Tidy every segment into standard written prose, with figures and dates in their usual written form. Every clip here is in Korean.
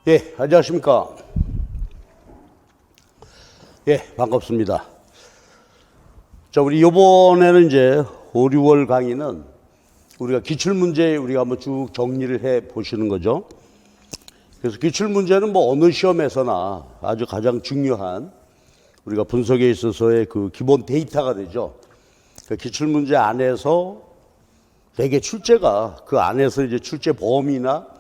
예, 안녕하십니까. 예, 반갑습니다. 자, 우리 요번에는 이제 5, 6월 강의는 우리가 기출문제 우리가 한번 쭉 정리를 해 보시는 거죠. 그래서 기출문제는 뭐 어느 시험에서나 아주 가장 중요한 우리가 분석에 있어서의 그 기본 데이터가 되죠. 그 기출문제 안에서 대개 출제가 그 안에서 이제 출제 범위나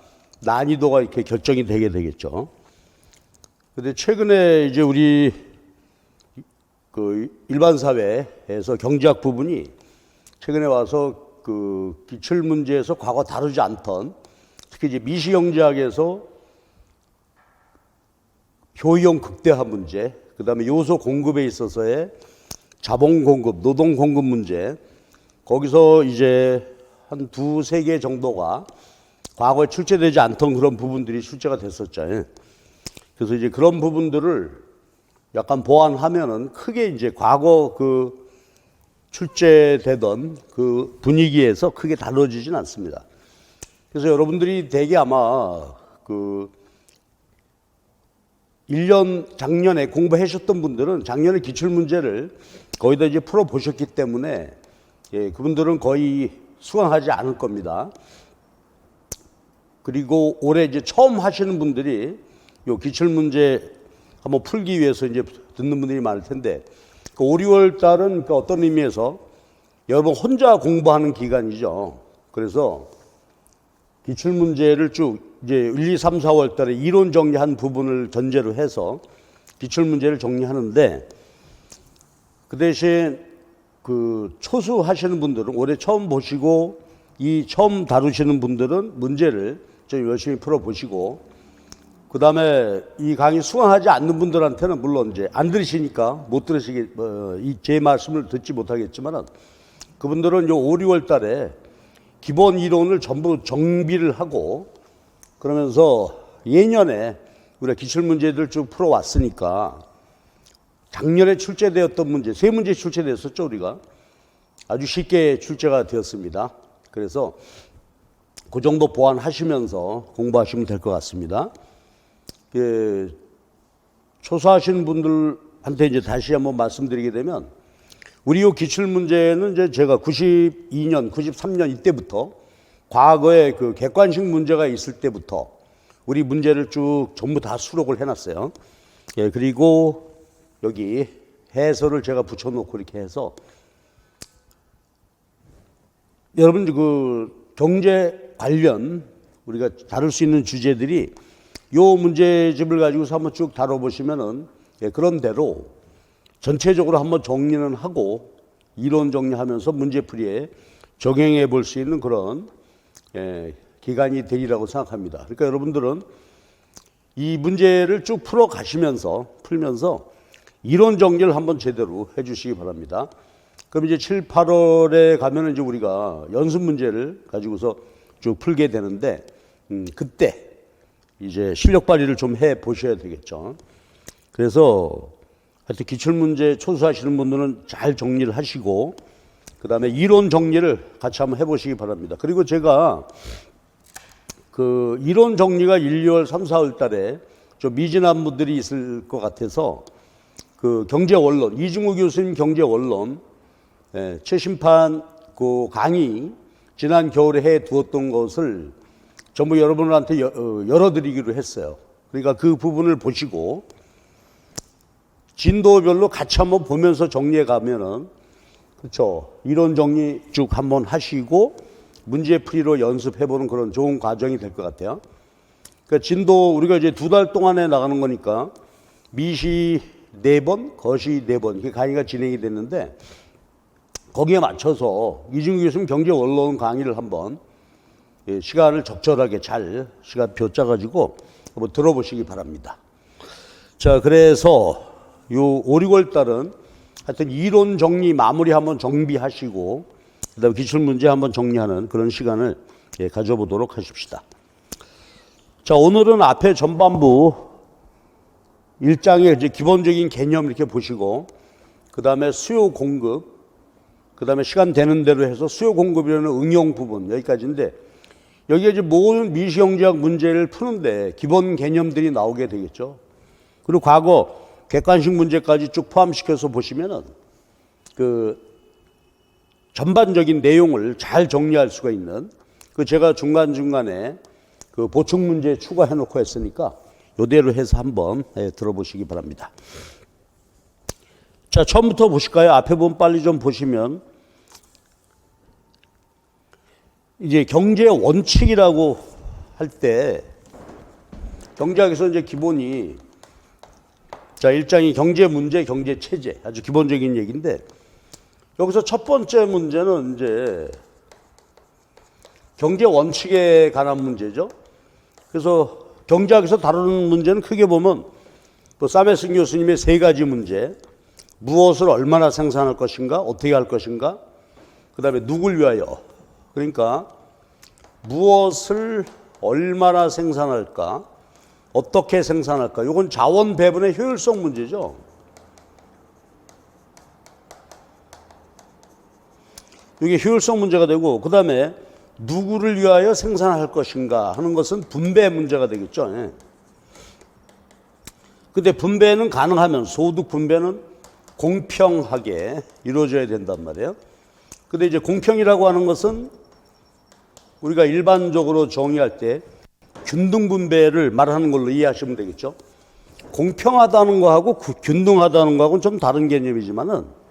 난이도가 이렇게 결정이 되게 되겠죠. 근데 최근에 이제 우리 그 일반 사회에서 경제학 부분이 최근에 와서 그 기출 문제에서 과거 다루지 않던 특히 이제 미시경제학에서 효용 극대화 문제, 그다음에 요소 공급에 있어서의 자본 공급, 노동 공급 문제, 거기서 이제 한 두세 개 정도가 과거에 출제되지 않던 그런 부분들이 출제가 됐었죠. 그래서 이제 그런 부분들을 약간 보완하면은 크게 이제 과거 그 출제되던 그 분위기에서 크게 다뤄지진 않습니다. 그래서 여러분들이 대개 아마 그 1년 작년에 공부하셨던 분들은 작년에 기출문제를 거의 다 이제 풀어보셨기 때문에 예, 그분들은 거의 수강하지 않을 겁니다. 그리고 올해 이제 처음 하시는 분들이 요 기출문제 한번 풀기 위해서 이제 듣는 분들이 많을 텐데, 그 5, 6월 달은 그 어떤 의미에서 여러분 혼자 공부하는 기간이죠. 그래서 기출문제를 쭉 이제 1, 2, 3, 4월 달에 이론 정리한 부분을 전제로 해서 기출문제를 정리하는데, 그 대신 그 초수 하시는 분들은 올해 처음 보시고 이 처음 다루시는 분들은 문제를 좀 열심히 풀어보시고, 그 다음에 이 강의 수강하지 않는 분들한테는 물론 이제 안 들으시니까 못 들으시게, 제 말씀을 듣지 못하겠지만은 그분들은 요 5, 6월 달에 기본 이론을 전부 정비를 하고 그러면서 예년에 우리가 기출문제들 쭉 풀어왔으니까 작년에 출제되었던 문제, 세 문제 출제됐었죠, 우리가. 아주 쉽게 출제가 되었습니다. 그래서 그 정도 보완하시면서 공부하시면 될 것 같습니다. 예, 초사하시는 분들한테 이제 다시 한번 말씀드리게 되면, 우리 요 기출문제는 이제 제가 92년, 93년 이때부터 과거에 그 객관식 문제가 있을 때부터 우리 문제를 쭉 전부 다 수록을 해놨어요. 예, 그리고 여기 해설을 제가 붙여놓고 이렇게 해서 여러분 그 경제 관련 우리가 다룰 수 있는 주제들이 요 문제집을 가지고서 한번 쭉 다뤄보시면은 예, 그런 대로 전체적으로 한번 정리는 하고 이론 정리하면서 문제풀이에 적용해 볼 수 있는 그런 예, 기간이 되리라고 생각합니다. 그러니까 여러분들은 이 문제를 쭉 풀어 가시면서 풀면서 이론 정리를 한번 제대로 해 주시기 바랍니다. 그럼 이제 7, 8월에 가면은 이제 우리가 연습 문제를 가지고서 쭉 풀게 되는데, 그때 이제 실력 발휘를 좀 해 보셔야 되겠죠. 그래서 하여튼 기출문제 초수하시는 분들은 잘 정리를 하시고, 그 다음에 이론 정리를 같이 한번 해 보시기 바랍니다. 그리고 제가 그 이론 정리가 1, 2월, 3, 4월 달에 좀 미진한 분들이 있을 것 같아서 그 경제원론, 이중우 교수님 경제원론, 예, 최심판 그 강의 지난 겨울에 해 두었던 것을 전부 여러분한테 열어드리기로 했어요. 그러니까 그 부분을 보시고 진도별로 같이 한번 보면서 정리해 가면은, 그렇죠, 이론 정리 쭉 한번 하시고 문제풀이로 연습해보는 그런 좋은 과정이 될 것 같아요. 그러니까 진도 우리가 이제 2달 동안에 나가는 거니까 미시 4번, 거시 4번 이렇게 강의가 진행이 됐는데, 거기에 맞춰서 이중규 교수님 경제원론 강의를 한번 시간을 적절하게 잘 시간표 짜가지고 한번 들어보시기 바랍니다. 자, 그래서 요 5, 6월 달은 하여튼 이론 정리 마무리 한번 정비하시고 그다음에 기출문제 한번 정리하는 그런 시간을 가져보도록 하십시다. 자, 오늘은 앞에 전반부 1장의 이제 기본적인 개념 이렇게 보시고, 그 다음에 수요 공급, 그 다음에 시간 되는 대로 해서 수요 공급이라는 응용 부분 여기까지인데, 여기에 이제 모든 미시경제학 문제를 푸는데 기본 개념들이 나오게 되겠죠. 그리고 과거 객관식 문제까지 쭉 포함시켜서 보시면은 그 전반적인 내용을 잘 정리할 수가 있는 그 제가 중간중간에 그 보충 문제 추가해 놓고 했으니까 요대로 해서 한번 들어보시기 바랍니다. 자, 처음부터 보실까요? 앞에 보면 빨리 좀 보시면 이제 경제 원칙이라고 할 때 경제학에서 이제 기본이 자, 1장이 경제 문제, 경제 체제 아주 기본적인 얘기인데 여기서 첫 번째 문제는 이제 경제 원칙에 관한 문제죠. 그래서 경제학에서 다루는 문제는 크게 보면 또 사메슨 교수님의 세 가지 문제, 무엇을 얼마나 생산할 것인가, 어떻게 할 것인가, 그 다음에 누굴 위하여, 그러니까 무엇을 얼마나 생산할까, 어떻게 생산할까, 이건 자원 배분의 효율성 문제죠. 이게 효율성 문제가 되고, 그 다음에 누구를 위하여 생산할 것인가 하는 것은 분배 문제가 되겠죠. 예. 근데 분배는 가능하면 소득 분배는 공평하게 이루어져야 된단 말이에요. 근데 이제 공평이라고 하는 것은 우리가 일반적으로 정의할 때 균등 분배를 말하는 걸로 이해하시면 되겠죠. 공평하다는 거하고 균등하다는 거하고는 좀 다른 개념이지만은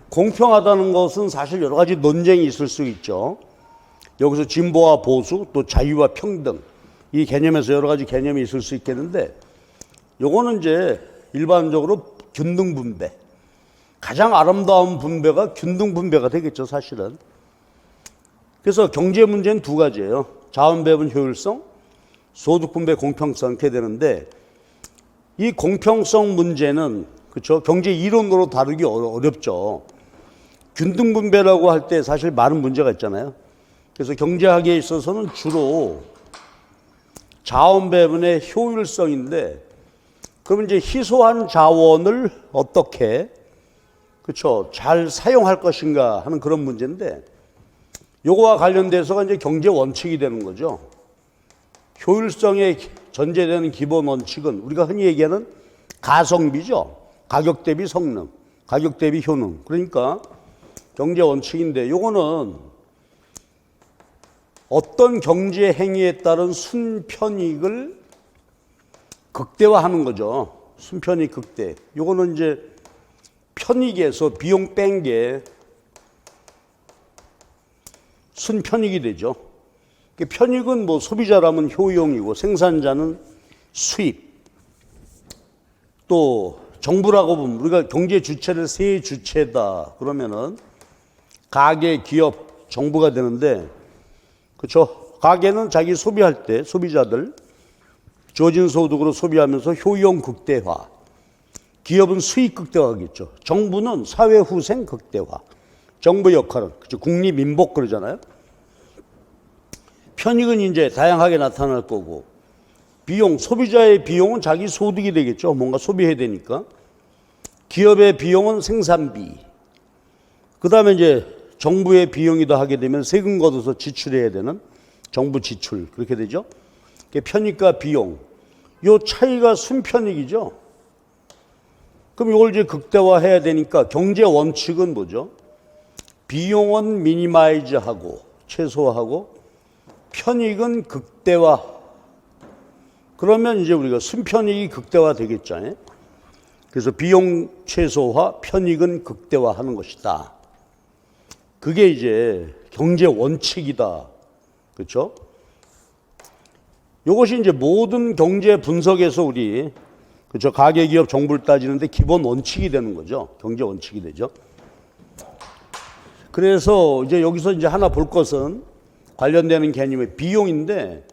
공평하다는 것은 사실 여러 가지 논쟁이 있을 수 있죠. 여기서 진보와 보수, 또 자유와 평등 이 개념에서 여러 가지 개념이 있을 수 있겠는데 요거는 이제 일반적으로 균등 분배, 가장 아름다운 분배가 균등 분배가 되겠죠, 사실은. 그래서 경제 문제는 두 가지예요. 자원 배분 효율성, 소득 분배 공평성 이렇게 되는데 이 공평성 문제는 그렇죠, 경제 이론으로 다루기 어렵죠. 균등 분배라고 할 때 사실 많은 문제가 있잖아요. 그래서 경제학에 있어서는 주로 자원 배분의 효율성인데 그러면 이제 희소한 자원을 어떻게 그렇죠 잘 사용할 것인가 하는 그런 문제인데 요거와 관련돼서가 이제 경제 원칙이 되는 거죠. 효율성에 전제되는 기본 원칙은 우리가 흔히 얘기하는 가성비죠. 가격 대비 성능, 가격 대비 효능. 그러니까 경제 원칙인데 요거는 어떤 경제 행위에 따른 순편익을 극대화하는 거죠. 순편익 극대. 요거는 이제 편익에서 비용 뺀 게 순편익이 되죠. 편익은 뭐 소비자라면 효용이고 생산자는 수입. 또 정부라고 보면 우리가 경제 주체를 세 주체다 그러면은 가계, 기업, 정부가 되는데 그렇죠. 가계는 자기 소비할 때 소비자들 주어진 소득으로 소비하면서 효용 극대화. 기업은 수익 극대화겠죠. 정부는 사회 후생 극대화. 정부 역할은 그렇죠. 국리민복 그러잖아요. 편익은 이제 다양하게 나타날 거고 비용, 소비자의 비용은 자기 소득이 되겠죠. 뭔가 소비해야 되니까. 기업의 비용은 생산비. 그 다음에 이제 정부의 비용이다 하게 되면 세금 걷어서 지출해야 되는 정부 지출. 그렇게 되죠. 편익과 비용. 요 차이가 순편익이죠. 그럼 이걸 이제 극대화해야 되니까 경제 원칙은 뭐죠? 비용은 미니마이즈하고 최소화하고 편익은 극대화. 그러면 이제 우리가 순편익이 극대화 되겠죠. 그래서 비용 최소화, 편익은 극대화하는 것이다. 그게 이제 경제 원칙이다. 그렇죠? 이것이 이제 모든 경제 분석에서 우리 그렇죠? 가계, 기업, 정부를 따지는데 기본 원칙이 되는 거죠. 경제 원칙이 되죠. 그래서 이제 여기서 이제 하나 볼 것은 관련되는 개념의 비용인데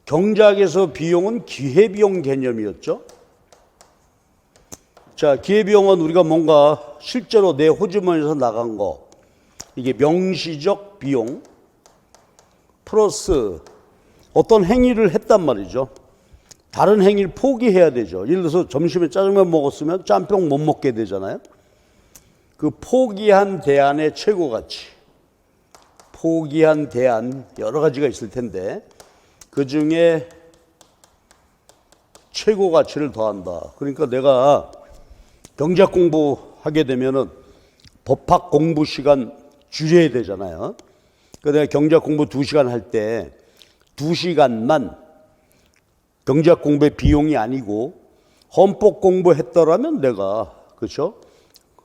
경제학에서 비용은 기회비용 개념이었죠. 자, 기회비용은 우리가 뭔가 실제로 내 호주머니에서 나간 거 이게 명시적 비용 플러스 어떤 행위를 했단 말이죠. 다른 행위를 포기해야 되죠. 예를 들어서 점심에 짜장면 먹었으면 짬뽕 못 먹게 되잖아요. 그 포기한 대안의 최고 가치. 포기한 대안 여러 가지가 있을 텐데 그 중에 최고 가치를 더한다. 그러니까 내가 경제학 공부하게 되면은 법학 공부 시간 줄여야 되잖아요. 그러니까 내가 경제학 공부 2시간 할 때 2시간만 경제학 공부의 비용이 아니고 헌법 공부했더라면 내가 그렇죠?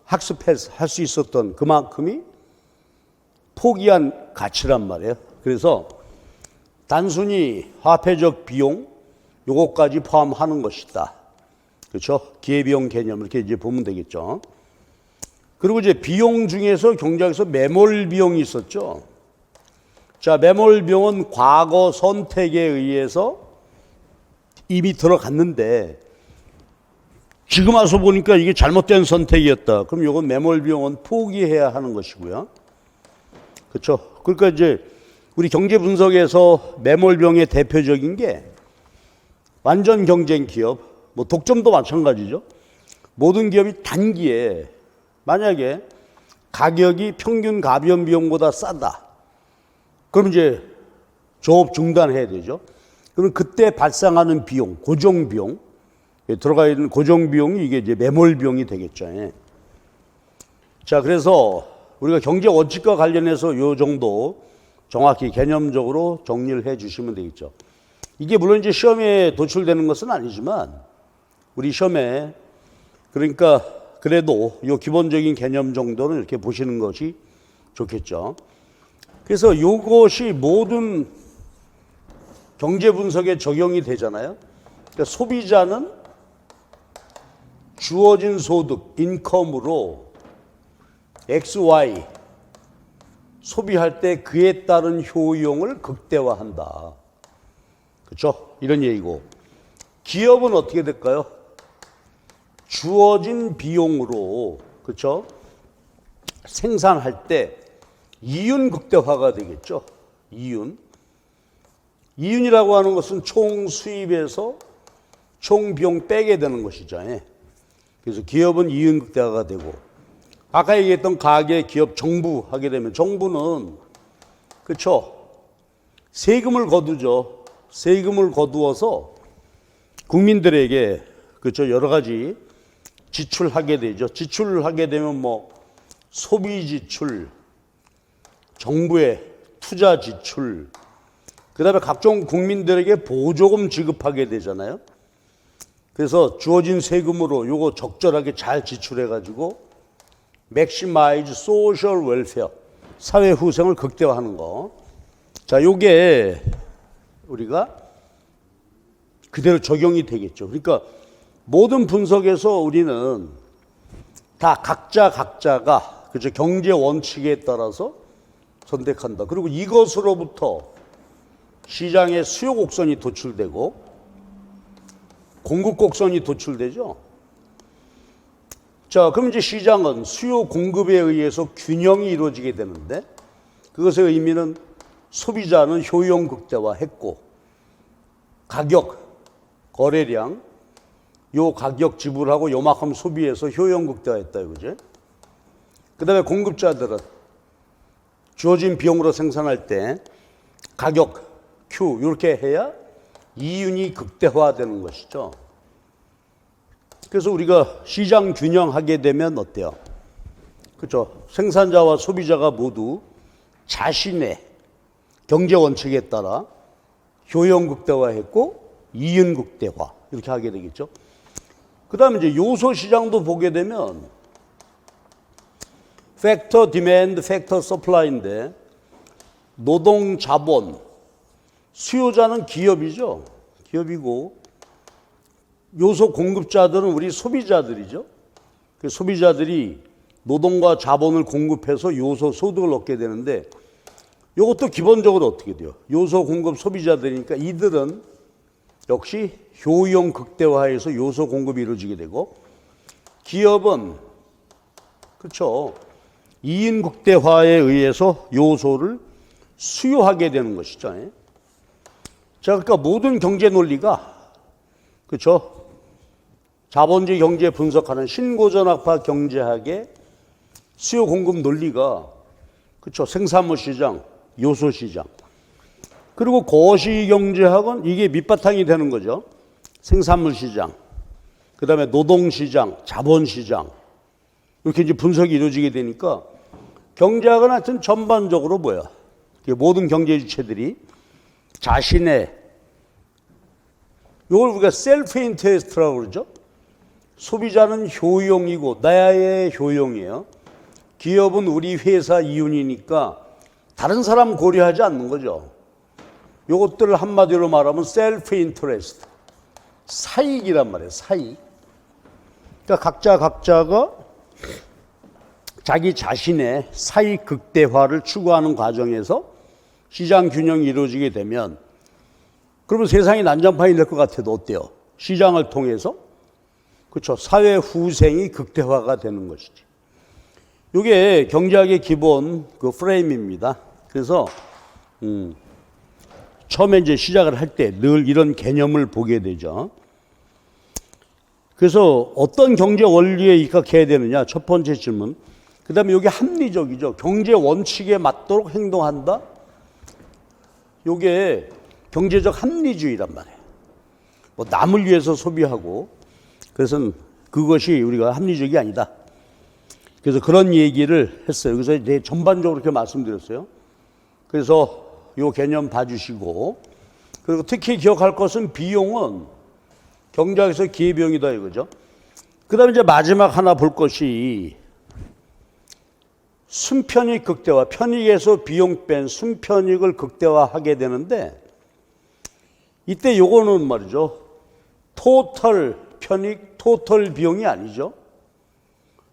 학습해서 할 수 있었던 그만큼이 포기한 가치란 말이에요. 그래서 단순히 화폐적 비용 요거까지 포함하는 것이다. 그렇죠? 기회비용 개념 이렇게 이제 보면 되겠죠. 그리고 이제 비용 중에서 경제학에서 매몰 비용이 있었죠. 자, 매몰 비용은 과거 선택에 의해서 이미 들어갔는데 지금 와서 보니까 이게 잘못된 선택이었다. 그럼 이건 매몰 비용은 포기해야 하는 것이고요. 그렇죠? 그러니까 이제 우리 경제 분석에서 매몰 비용의 대표적인 게 완전 경쟁 기업, 뭐 독점도 마찬가지죠. 모든 기업이 단기에 만약에 가격이 평균 가변 비용보다 싸다. 그럼 이제 조업 중단해야 되죠. 그럼 그때 발생하는 비용, 고정 비용, 들어가 있는 고정 비용이 이게 이제 매몰 비용이 되겠죠. 자, 그래서 우리가 경제 원칙과 관련해서 요 정도 정확히 개념적으로 정리를 해 주시면 되겠죠. 이게 물론 이제 시험에 도출되는 것은 아니지만 우리 시험에 그러니까 그래도 요 기본적인 개념 정도는 이렇게 보시는 것이 좋겠죠. 그래서 요것이 모든 경제 분석에 적용이 되잖아요. 그러니까 소비자는 주어진 소득, 인컴으로 XY 소비할 때 그에 따른 효용을 극대화한다. 그렇죠? 이런 얘기고. 기업은 어떻게 될까요? 주어진 비용으로 그렇죠? 생산할 때 이윤 극대화가 되겠죠. 이윤이라고 하는 것은 총 수입에서 총 비용 빼게 되는 것이죠. 그래서 기업은 이윤 극대화가 되고 아까 얘기했던 가계, 기업, 정부 하게 되면 정부는 그렇죠. 세금을 거두죠. 세금을 거두어서 국민들에게 그렇죠. 여러 가지 지출하게 되죠. 지출을 하게 되면 뭐 소비 지출, 정부의 투자 지출, 그다음에 각종 국민들에게 보조금 지급하게 되잖아요. 그래서 주어진 세금으로 요거 적절하게 잘 지출해 가지고 maximize social welfare, 사회 후생을 극대화하는 거. 자, 요게 우리가 그대로 적용이 되겠죠. 그러니까 모든 분석에서 우리는 다 각자가 그죠 경제 원칙에 따라서 선택한다. 그리고 이것으로부터 시장에 수요 곡선이 도출되고 공급 곡선이 도출되죠. 자, 그럼 이제 시장은 수요 공급에 의해서 균형이 이루어지게 되는데 그것의 의미는 소비자는 효용 극대화했고 가격, 거래량, 요 가격 지불하고 요만큼 소비해서 효용 극대화했다 이거죠. 그다음에 공급자들은 주어진 비용으로 생산할 때 가격 Q 이렇게 해야 이윤이 극대화되는 것이죠. 그래서 우리가 시장 균형하게 되면 어때요? 그렇죠. 생산자와 소비자가 모두 자신의 경제 원칙에 따라 효용 극대화했고 이윤 극대화 이렇게 하게 되겠죠. 그다음에 이제 요소 시장도 보게 되면 팩터 디맨드, 팩터 서플라이인데 노동 자본 수요자는 기업이죠. 기업이고 요소 공급자들은 우리 소비자들이죠. 그 소비자들이 노동과 자본을 공급해서 요소 소득을 얻게 되는데 이것도 기본적으로 어떻게 돼요? 요소 공급 소비자들이니까 이들은 역시 효용 극대화해서 요소 공급이 이루어지게 되고 기업은 그렇죠. 이윤 극대화에 의해서 요소를 수요하게 되는 것이죠. 자, 그러니까 모든 경제 논리가 그렇죠. 자본주의 경제 분석하는 신고전학파 경제학의 수요 공급 논리가 그렇죠. 생산물 시장, 요소시장. 그리고 거시경제학은 이게 밑바탕이 되는 거죠. 생산물 시장, 그 다음에 노동시장, 자본시장. 이렇게 이제 분석이 이루어지게 되니까 경제학은 하여튼 전반적으로 뭐야? 모든 경제 주체들이 자신의 이걸 우리가 셀프 인터레스트라고 그러죠. 소비자는 효용이고 나의 효용이에요. 기업은 우리 회사 이윤이니까 다른 사람 고려하지 않는 거죠. 이것들을 한마디로 말하면 셀프 인터레스트, 사익이란 말이에요. 사익. 그러니까 각자가 자기 자신의 사익 극대화를 추구하는 과정에서 시장 균형이 이루어지게 되면 그러면 세상이 난장판이 될 것 같아도 어때요? 시장을 통해서 그렇죠. 사회 후생이 극대화가 되는 것이지. 이게 경제학의 기본 그 프레임입니다. 그래서 처음에 이제 시작을 할 때 늘 이런 개념을 보게 되죠. 그래서 어떤 경제 원리에 입각해야 되느냐? 첫 번째 질문. 그 다음에 이게 합리적이죠. 경제 원칙에 맞도록 행동한다? 이게 경제적 합리주의란 말이에요. 뭐 남을 위해서 소비하고 그래서 그것이 우리가 합리적이 아니다. 그래서 그런 얘기를 했어요. 그래서 이제 전반적으로 이렇게 말씀드렸어요. 그래서 이 개념 봐주시고 그리고 특히 기억할 것은 비용은 경제학에서 기회비용이다 이거죠. 그 다음에 이제 마지막 하나 볼 것이 순편익 극대화, 편익에서 비용 뺀 순편익을 극대화하게 되는데 이때 요거는 말이죠. 토털 편익, 토털 비용이 아니죠.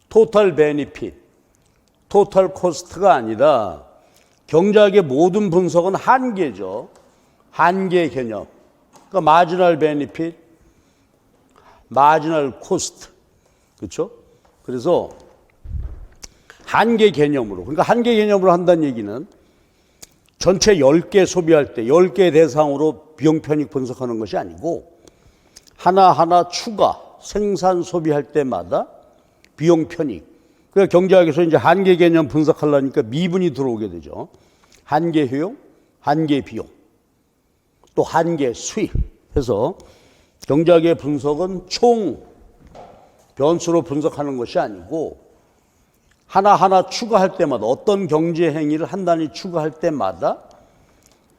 토털 베니핏, 토털 코스트가 아니라 경제학의 모든 분석은 한계죠. 한계 개념. 그러니까 마지널 베니핏, 마지널 코스트. 그렇죠? 그래서 한계 개념으로. 그러니까 한계 개념으로 한다는 얘기는 전체 10개 소비할 때 10개 대상으로 비용 편익 분석하는 것이 아니고 하나하나 추가 생산 소비할 때마다 비용 편익. 그러니까 경제학에서 이제 한계 개념 분석하려니까 미분이 들어오게 되죠. 한계 효용, 한계 비용, 또 한계 수익 해서 경제학의 분석은 총 변수로 분석하는 것이 아니고 하나하나 추가할 때마다 어떤 경제 행위를 한 단위 추가할 때마다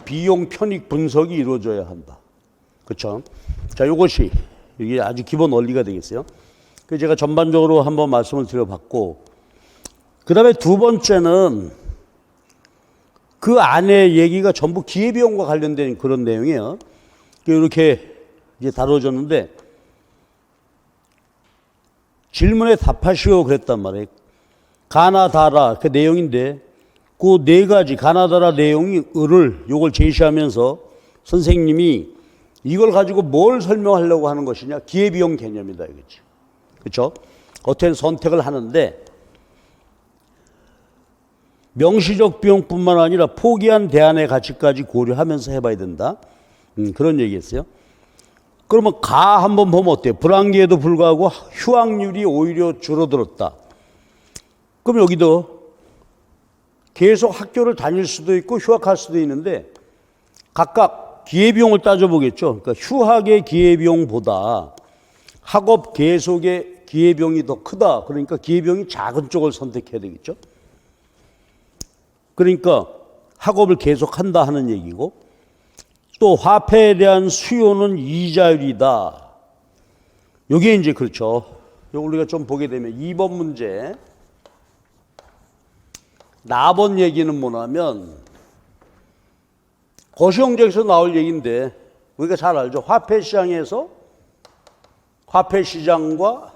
비용 편익 분석이 이루어져야 한다. 그렇죠? 자, 이것이 이게 아주 기본 원리가 되겠어요. 그래서 제가 전반적으로 한번 말씀을 드려봤고, 그 다음에 두 번째는 그 안에 얘기가 전부 기회비용과 관련된 그런 내용이에요. 이렇게 이제 다뤄졌는데 질문에 답하시오 그랬단 말이에요. 가나다라 그 내용인데 그 네 가지 가나다라 내용을 요걸 제시하면서 선생님이 이걸 가지고 뭘 설명하려고 하는 것이냐? 기회비용 개념이다 이거지. 그렇죠? 어떤 선택을 하는데 명시적 비용뿐만 아니라 포기한 대안의 가치까지 고려하면서 해봐야 된다. 그런 얘기했어요. 그러면 가 한번 보면 어때요? 불황기에도 불구하고 휴학률이 오히려 줄어들었다. 그럼 여기도 계속 학교를 다닐 수도 있고 휴학할 수도 있는데 각각 기회비용을 따져보겠죠. 그러니까 휴학의 기회비용보다 학업 계속의 기회비용이 더 크다. 그러니까 기회비용이 작은 쪽을 선택해야 되겠죠. 그러니까 학업을 계속한다 하는 얘기고 또 화폐에 대한 수요는 이자율이다. 이게 이제 그렇죠. 이거 우리가 좀 보게 되면 2번 문제 나번 얘기는 뭐냐면 거시경제에서 나올 얘기인데 우리가 잘 알죠. 화폐 시장에서 화폐 시장과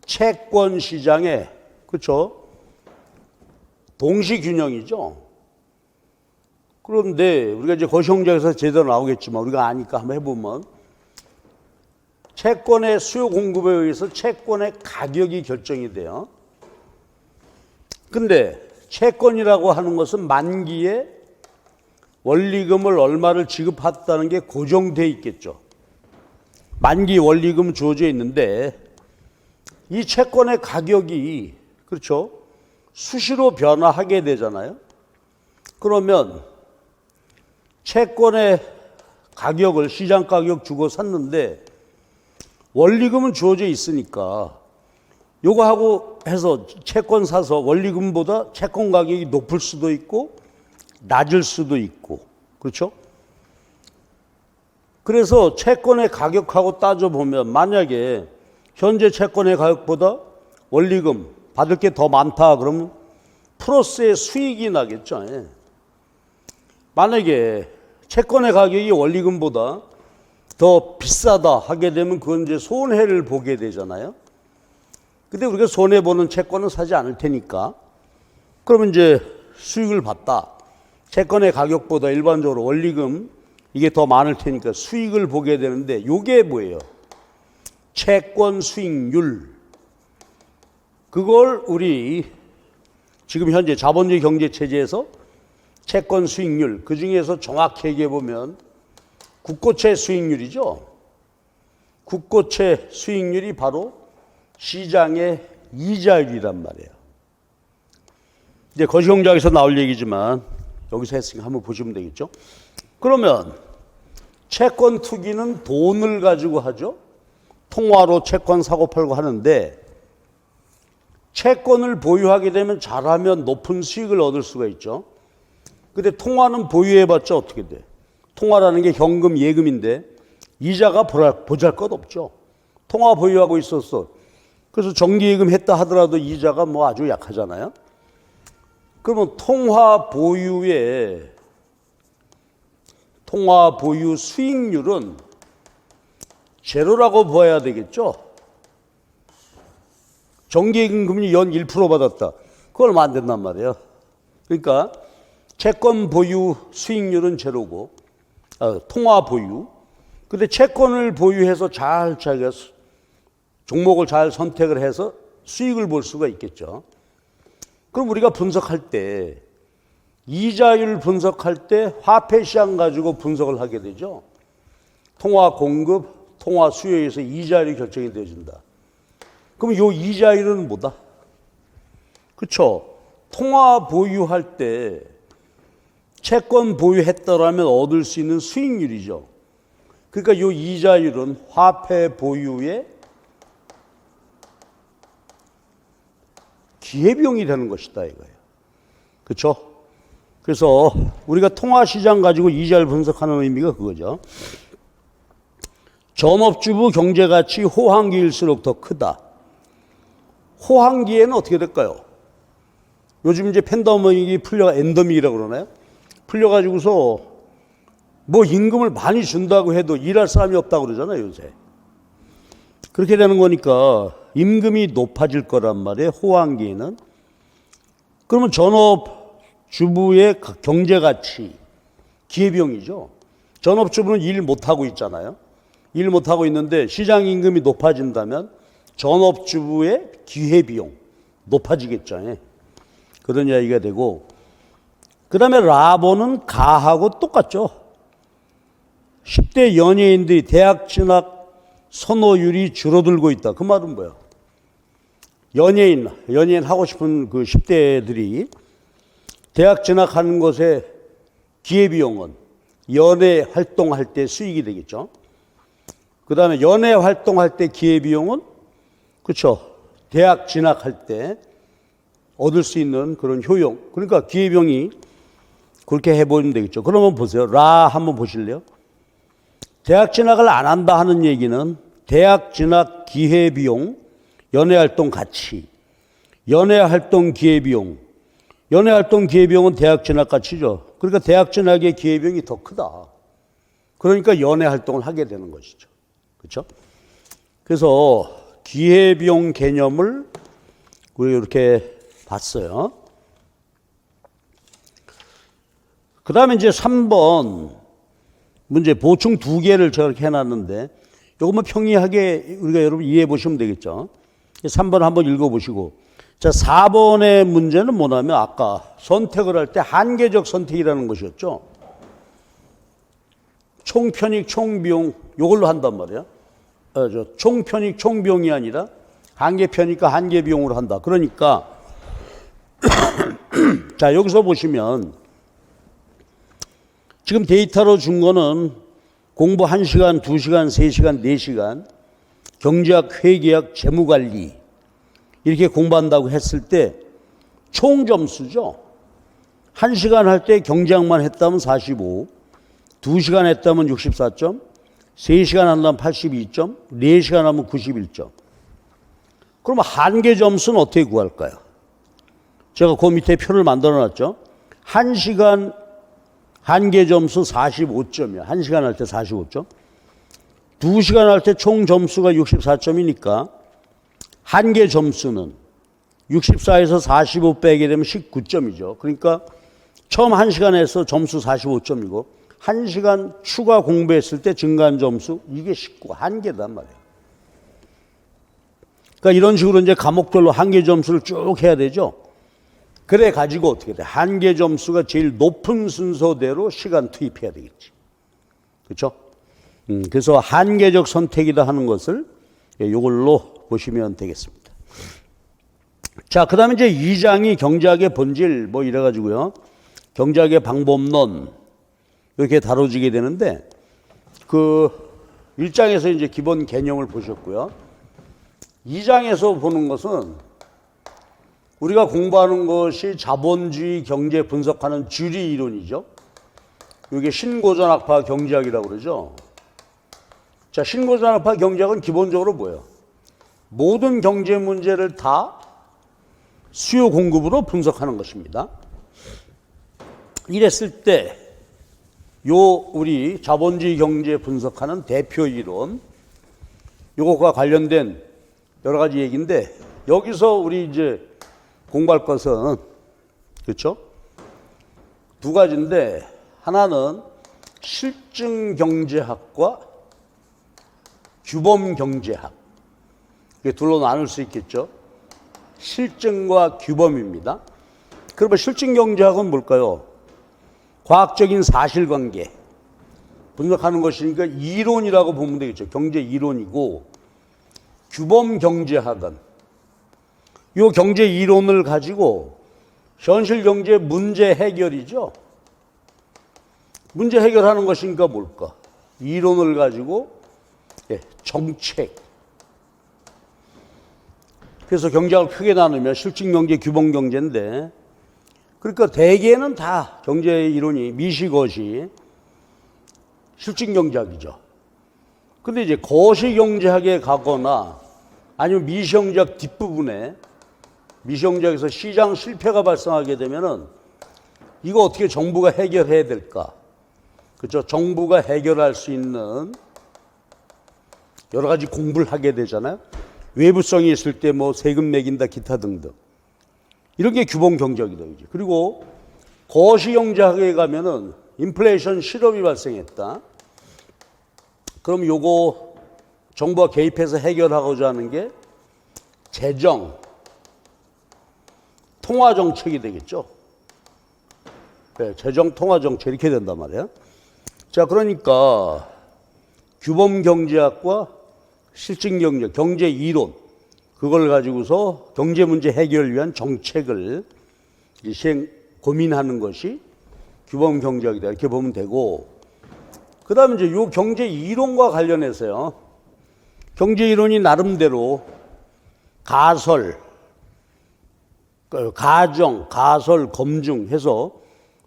채권 시장의 그렇죠. 동시 균형이죠. 그런데 우리가 이제 거시경제에서 제대로 나오겠지만 우리가 아니까 한번 해보면 채권의 수요 공급에 의해서 채권의 가격이 결정이 돼요. 근데 채권이라고 하는 것은 만기에 원리금을 얼마를 지급했다는 게 고정돼 있겠죠. 만기 원리금 주어져 있는데 이 채권의 가격이 그렇죠. 수시로 변화하게 되잖아요. 그러면 채권의 가격을 시장 가격 주고 샀는데 원리금은 주어져 있으니까 요거 하고 해서 채권 사서 원리금보다 채권 가격이 높을 수도 있고 낮을 수도 있고 그렇죠? 그래서 채권의 가격하고 따져보면 만약에 현재 채권의 가격보다 원리금 받을 게 더 많다 그러면 플러스의 수익이 나겠죠. 예. 만약에 채권의 가격이 원리금보다 더 비싸다 하게 되면 그건 이제 손해를 보게 되잖아요. 근데 우리가 손해보는 채권은 사지 않을 테니까 그러면 이제 수익을 봤다. 채권의 가격보다 일반적으로 원리금 이게 더 많을 테니까 수익을 보게 되는데 이게 뭐예요? 채권 수익률. 그걸 우리 지금 현재 자본주의 경제 체제에서 채권 수익률 그 중에서 정확히 얘기해 보면 국고채 수익률이죠. 국고채 수익률이 바로 시장의 이자율이란 말이에요. 이제 거시경제학에서 나올 얘기지만 여기서 했으니까 한번 보시면 되겠죠. 그러면 채권 투기는 돈을 가지고 하죠. 통화로 채권 사고 팔고 하는데 채권을 보유하게 되면 잘하면 높은 수익을 얻을 수가 있죠. 근데 통화는 보유해봤자 어떻게 돼? 통화라는 게 현금, 예금인데 이자가 보잘것 없죠. 통화 보유하고 있었어. 그래서 정기예금 했다 하더라도 이자가 뭐 아주 약하잖아요. 그러면 통화 보유 수익률은 제로라고 봐야 되겠죠. 정기예금 금리 연 1% 받았다. 그거 얼마 안 된단 말이에요. 그러니까 채권 보유 수익률은 제로고 통화 보유. 근데 채권을 보유해서 자기가 종목을 잘 선택을 해서 수익을 볼 수가 있겠죠. 그럼 우리가 분석할 때 이자율 분석할 때 화폐 시장 가지고 분석을 하게 되죠. 통화 공급, 통화 수요에서 이자율이 결정이 되어진다. 그럼 요 이자율은 뭐다? 그렇죠? 통화 보유할 때 채권 보유했더라면 얻을 수 있는 수익률이죠. 그러니까 요 이자율은 화폐 보유의 기회비용이 되는 것이다 이거예요. 그렇죠? 그래서 우리가 통화시장 가지고 이자를 분석하는 의미가 그거죠. 전업주부 경제가치 호황기일수록 더 크다. 호황기에는 어떻게 될까요? 요즘 이제 팬데믹이 엔더믹이라고 그러나요? 풀려가지고서 뭐 임금을 많이 준다고 해도 일할 사람이 없다고 그러잖아요 요새. 그렇게 되는 거니까 임금이 높아질 거란 말이에요. 호황기에는. 그러면 전업주부의 경제가치 기회비용이죠. 전업주부는 일 못하고 있잖아요. 일 못하고 있는데 시장임금이 높아진다면 전업주부의 기회비용 높아지겠죠. 그런 이야기가 되고, 그 다음에 라보는 가하고 똑같죠. 10대 연예인들이 대학 진학 선호율이 줄어들고 있다. 그 말은 뭐야? 연예인 하고 싶은 그 10대들이 대학 진학하는 것에 기회비용은 연예 활동할 때 수익이 되겠죠. 그 다음에 연예 활동할 때 기회비용은 그렇죠. 대학 진학할 때 얻을 수 있는 그런 효용. 그러니까 기회비용이 그렇게 해보면 되겠죠. 그러면 보세요. 라 한번 보실래요? 대학 진학을 안 한다 하는 얘기는 대학 진학 기회비용, 연예활동 가치, 연예활동 기회비용, 연예활동 기회비용은 대학 진학 가치죠. 그러니까 대학 진학의 기회비용이 더 크다. 그러니까 연예활동을 하게 되는 것이죠. 그렇죠? 그래서 기회비용 개념을 우리 이렇게 봤어요. 그 다음에 이제 3번 문제 보충 2개를 저렇게 해놨는데 이것만 평이하게 우리가 여러분 이해해 보시면 되겠죠. 3번 한번 읽어보시고, 자 4번의 문제는 뭐냐면 아까 선택을 할 때 한계적 선택이라는 것이었죠. 총편익 총비용 이걸로 한단 말이야. 총편익 총비용이 아니라 한계편익과 한계비용으로 한다. 그러니까 자 여기서 보시면 지금 데이터로 준 거는 공부 1시간, 2시간, 3시간, 4시간, 경제학, 회계학, 재무관리 이렇게 공부한다고 했을 때 총 점수죠. 1시간 할 때 경제학만 했다면 45, 2시간 했다면 64점, 3시간 한다면 82점, 4시간 하면 91점. 그럼 한계 점수는 어떻게 구할까요? 제가 그 밑에 표를 만들어 놨죠. 1시간 한계 점수 45점이야. 1시간 할 때 45점. 2시간 할 때 총 점수가 64점이니까 한계 점수는 64에서 45 빼게 되면 19점이죠. 그러니까 처음 1시간에서 점수 45점이고 1시간 추가 공부했을 때 증가한 점수 이게 19, 한계단 말이에요. 그러니까 이런 식으로 이제 과목별로 한계 점수를 쭉 해야 되죠. 그래 가지고 어떻게 돼? 한계 점수가 제일 높은 순서대로 시간 투입해야 되겠지. 그렇죠? 그래서 한계적 선택이다 하는 것을 이걸로 보시면 되겠습니다. 자, 그 다음에 이제 2장이 경제학의 본질 뭐 이래가지고요. 경제학의 방법론 이렇게 다뤄지게 되는데 그 1장에서 이제 기본 개념을 보셨고요. 2장에서 보는 것은 우리가 공부하는 것이 자본주의 경제 분석하는 주리 이론이죠. 이게 신고전학파 경제학이라고 그러죠. 자, 신고전학파 경제학은 기본적으로 뭐예요? 모든 경제 문제를 다 수요 공급으로 분석하는 것입니다. 이랬을 때 우리 자본주의 경제 분석하는 대표 이론 요것과 관련된 여러 가지 얘기인데 여기서 우리 이제 공부할 것은 그렇죠? 두 가지인데 하나는 실증 경제학과 규범 경제학 이게 둘로 나눌 수 있겠죠. 실증과 규범입니다. 그러면 실증 경제학은 뭘까요? 과학적인 사실관계 분석하는 것이니까 이론이라고 보면 되겠죠. 경제 이론이고 규범 경제학은 이 경제 이론을 가지고 현실 경제 문제 해결이죠. 문제 해결하는 것이니까 뭘까? 이론을 가지고 정책. 그래서 경제학을 크게 나누면 실증 경제, 규범 경제인데 그러니까 대개는 다 경제 이론이 미시거시 실증 경제학이죠. 근데 이제 거시 경제학에 가거나 아니면 미시 경제학 뒷부분에 미시 경제학에서 시장 실패가 발생하게 되면은 이거 어떻게 정부가 해결해야 될까? 그렇죠? 정부가 해결할 수 있는 여러 가지 공부를 하게 되잖아요. 외부성이 있을 때 뭐 세금 매긴다 기타 등등 이런 게 규범 경제학이다. 그리고 거시 경제학에 가면은 인플레이션 실업이 발생했다. 그럼 요거 정부가 개입해서 해결하고자 하는 게 재정, 통화 정책이 되겠죠. 네, 재정, 통화 정책 이렇게 된단 말이에요. 자, 그러니까 규범 경제학과 실증 경제, 경제 이론 그걸 가지고서 경제 문제 해결을 위한 정책을 고민하는 것이 규범 경제학이다 이렇게 보면 되고 그 다음에 이제 요 경제 이론과 관련해서요. 경제 이론이 나름대로 가설, 가정, 가설, 검증 해서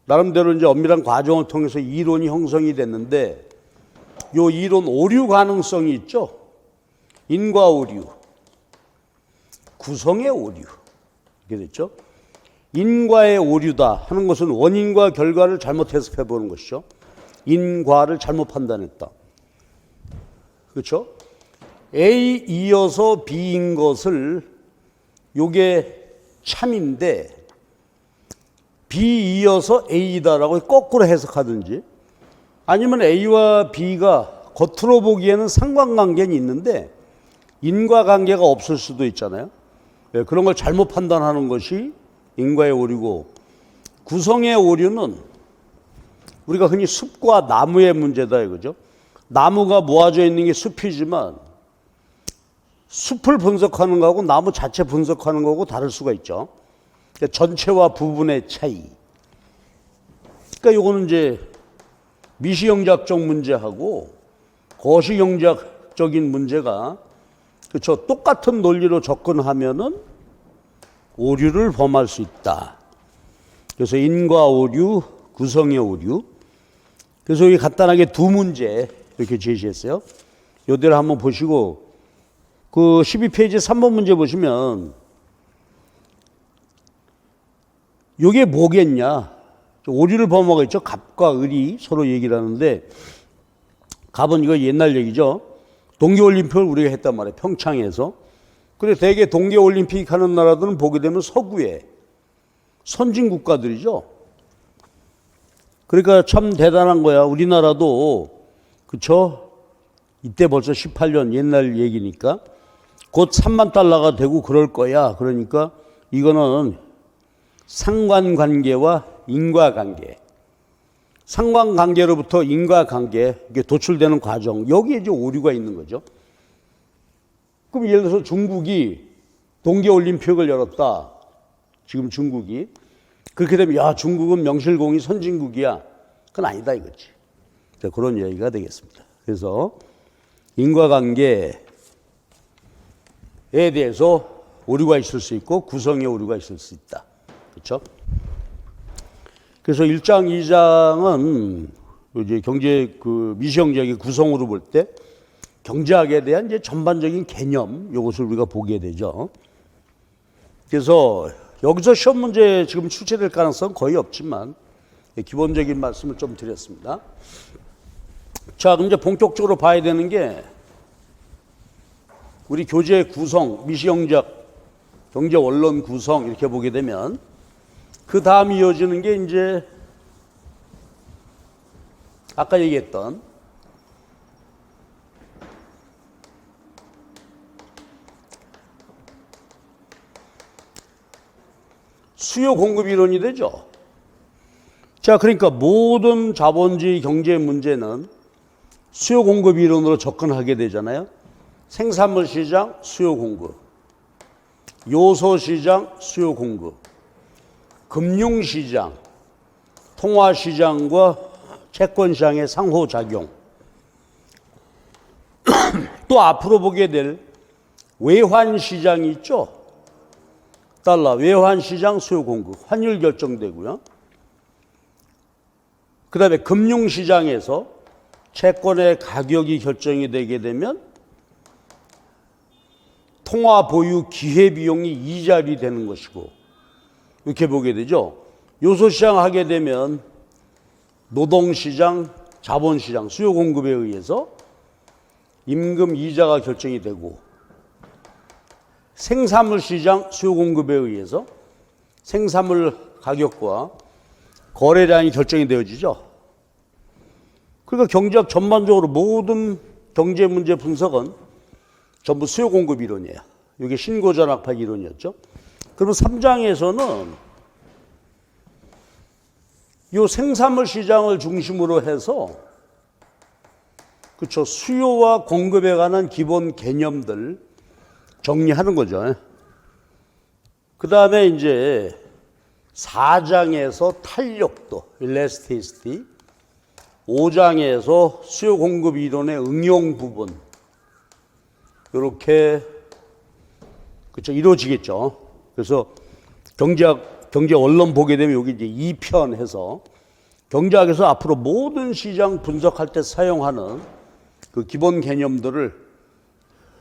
나름대로 이제 엄밀한 과정을 통해서 이론이 형성이 됐는데 요 이론 오류 가능성이 있죠. 인과 오류, 구성의 오류 이렇게 됐죠. 인과의 오류다 하는 것은 원인과 결과를 잘못 해석해 보는 것이죠. 인과를 잘못 판단했다. 그렇죠? A 이어서 B인 것을 요게 참인데 B 이어서 A다라고 거꾸로 해석하든지 아니면 A와 B가 겉으로 보기에는 상관관계는 있는데 인과관계가 없을 수도 있잖아요. 그런 걸 잘못 판단하는 것이 인과의 오류고 구성의 오류는 우리가 흔히 숲과 나무의 문제다 이거죠. 나무가 모아져 있는 게 숲이지만 숲을 분석하는 거하고 나무 자체 분석하는 거하고 다를 수가 있죠. 전체와 부분의 차이. 그러니까 요거는 이제 미시영작적 문제하고 거시영작적인 문제가 그렇죠. 똑같은 논리로 접근하면은 오류를 범할 수 있다. 그래서 인과 오류, 구성의 오류. 그래서 여기 간단하게 두 문제 이렇게 제시했어요. 요대로 한번 보시고 그 12페이지 3번 문제 보시면 요게 뭐겠냐. 오류를 범하겠죠. 갑과 을이 서로 얘기를 하는데 갑은 이거 옛날 얘기죠. 동계올림픽을 우리가 했단 말이에요. 평창에서. 그래 대개 동계올림픽 하는 나라들은 보게 되면 서구의 선진 국가들이죠. 그러니까 참 대단한 거야. 우리나라도 그쵸? 이때 벌써 18년 옛날 얘기니까 곧 3만 달러가 되고 그럴 거야. 그러니까 이거는 상관관계와 인과관계, 상관관계로부터 인과관계 이게 도출되는 과정, 여기에 이제 오류가 있는 거죠. 그럼 예를 들어서 중국이 동계올림픽을 열었다. 지금 중국이. 그렇게 되면 야 중국은 명실공히 선진국이야. 그건 아니다 이거지. 그런 얘기가 되겠습니다. 그래서 인과관계에 대해서 오류가 있을 수 있고 구성에 오류가 있을 수 있다. 그렇죠? 그래서 1장, 2장은 이제 경제 그 미시형적인 구성으로 볼 때 경제학에 대한 이제 전반적인 개념 이것을 우리가 보게 되죠. 그래서 여기서 시험 문제 지금 출제될 가능성은 거의 없지만 기본적인 말씀을 좀 드렸습니다. 자, 그럼 이제 본격적으로 봐야 되는 게 우리 교재 구성, 미시형적 경제 원론 구성 이렇게 보게 되면 그 다음 이어지는 게 이제 아까 얘기했던 수요 공급 이론이 되죠. 자, 그러니까 모든 자본주의 경제 문제는 수요 공급 이론으로 접근하게 되잖아요. 생산물 시장 수요 공급, 요소 시장 수요 공급, 금융 시장, 통화 시장과 채권 시장의 상호작용. 또 앞으로 보게 될 외환 시장이 있죠. 달러 외환 시장 수요 공급, 환율 결정되고요. 그다음에 금융 시장에서 채권의 가격이 결정이 되게 되면 통화 보유 기회 비용이 이자율이 되는 것이고 이렇게 보게 되죠. 요소 시장 하게 되면 노동 시장, 자본 시장, 수요 공급에 의해서 임금 이자가 결정이 되고 생산물 시장 수요 공급에 의해서 생산물 가격과 거래량이 결정이 되어지죠. 그러니까 경제학 전반적으로 모든 경제 문제 분석은 전부 수요 공급 이론이에요. 이게 신고전학파 이론이었죠. 그러면 3장에서는 이 생산물 시장을 중심으로 해서 그렇죠. 수요와 공급에 관한 기본 개념들 정리하는 거죠. 그 다음에 이제 4장에서 탄력도, 일레스티시티, 5장에서 수요 공급 이론의 응용 부분 이렇게 그렇죠. 이루어지겠죠. 그래서 경제 원론 보게 되면 여기 이제 2편 해서 경제학에서 앞으로 모든 시장 분석할 때 사용하는 그 기본 개념들을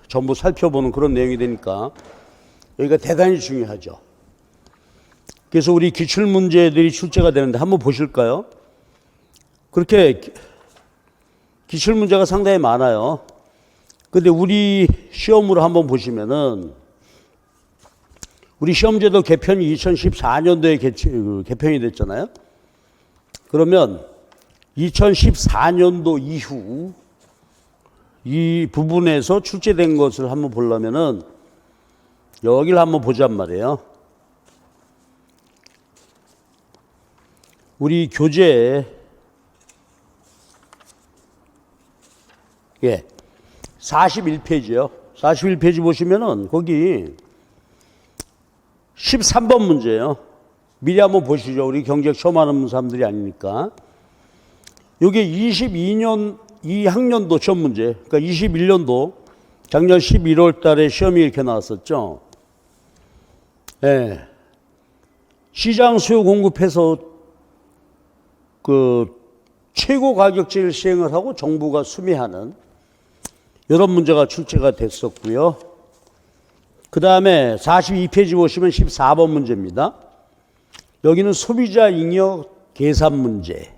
전부 살펴보는 그런 내용이 되니까 여기가 대단히 중요하죠. 그래서 우리 기출 문제들이 출제가 되는데 한번 보실까요? 그렇게 기출 문제가 상당히 많아요. 근데 우리 시험으로 한번 보시면은 우리 시험제도 개편이 2014년도에 개편이 됐잖아요. 그러면 2014년도 이후 이 부분에서 출제된 것을 한번 보려면은 여기를 한번 보잔 말이에요. 우리 교재 41페이지요. 41페이지 보시면은 거기 13번 문제예요. 미리 한번 보시죠. 우리 경제학 처음 하는 사람들이 아니니까. 요게 22년 2학년도 시험 문제, 그러니까 21년도 작년 11월 달에 시험이 이렇게 나왔었죠. 예. 시장 수요 공급해서 그 최고 가격제를 시행을 하고 정부가 수매하는 이런 문제가 출제가 됐었고요. 그 다음에 42페이지 보시면 14번 문제입니다. 여기는 소비자 잉여 계산 문제.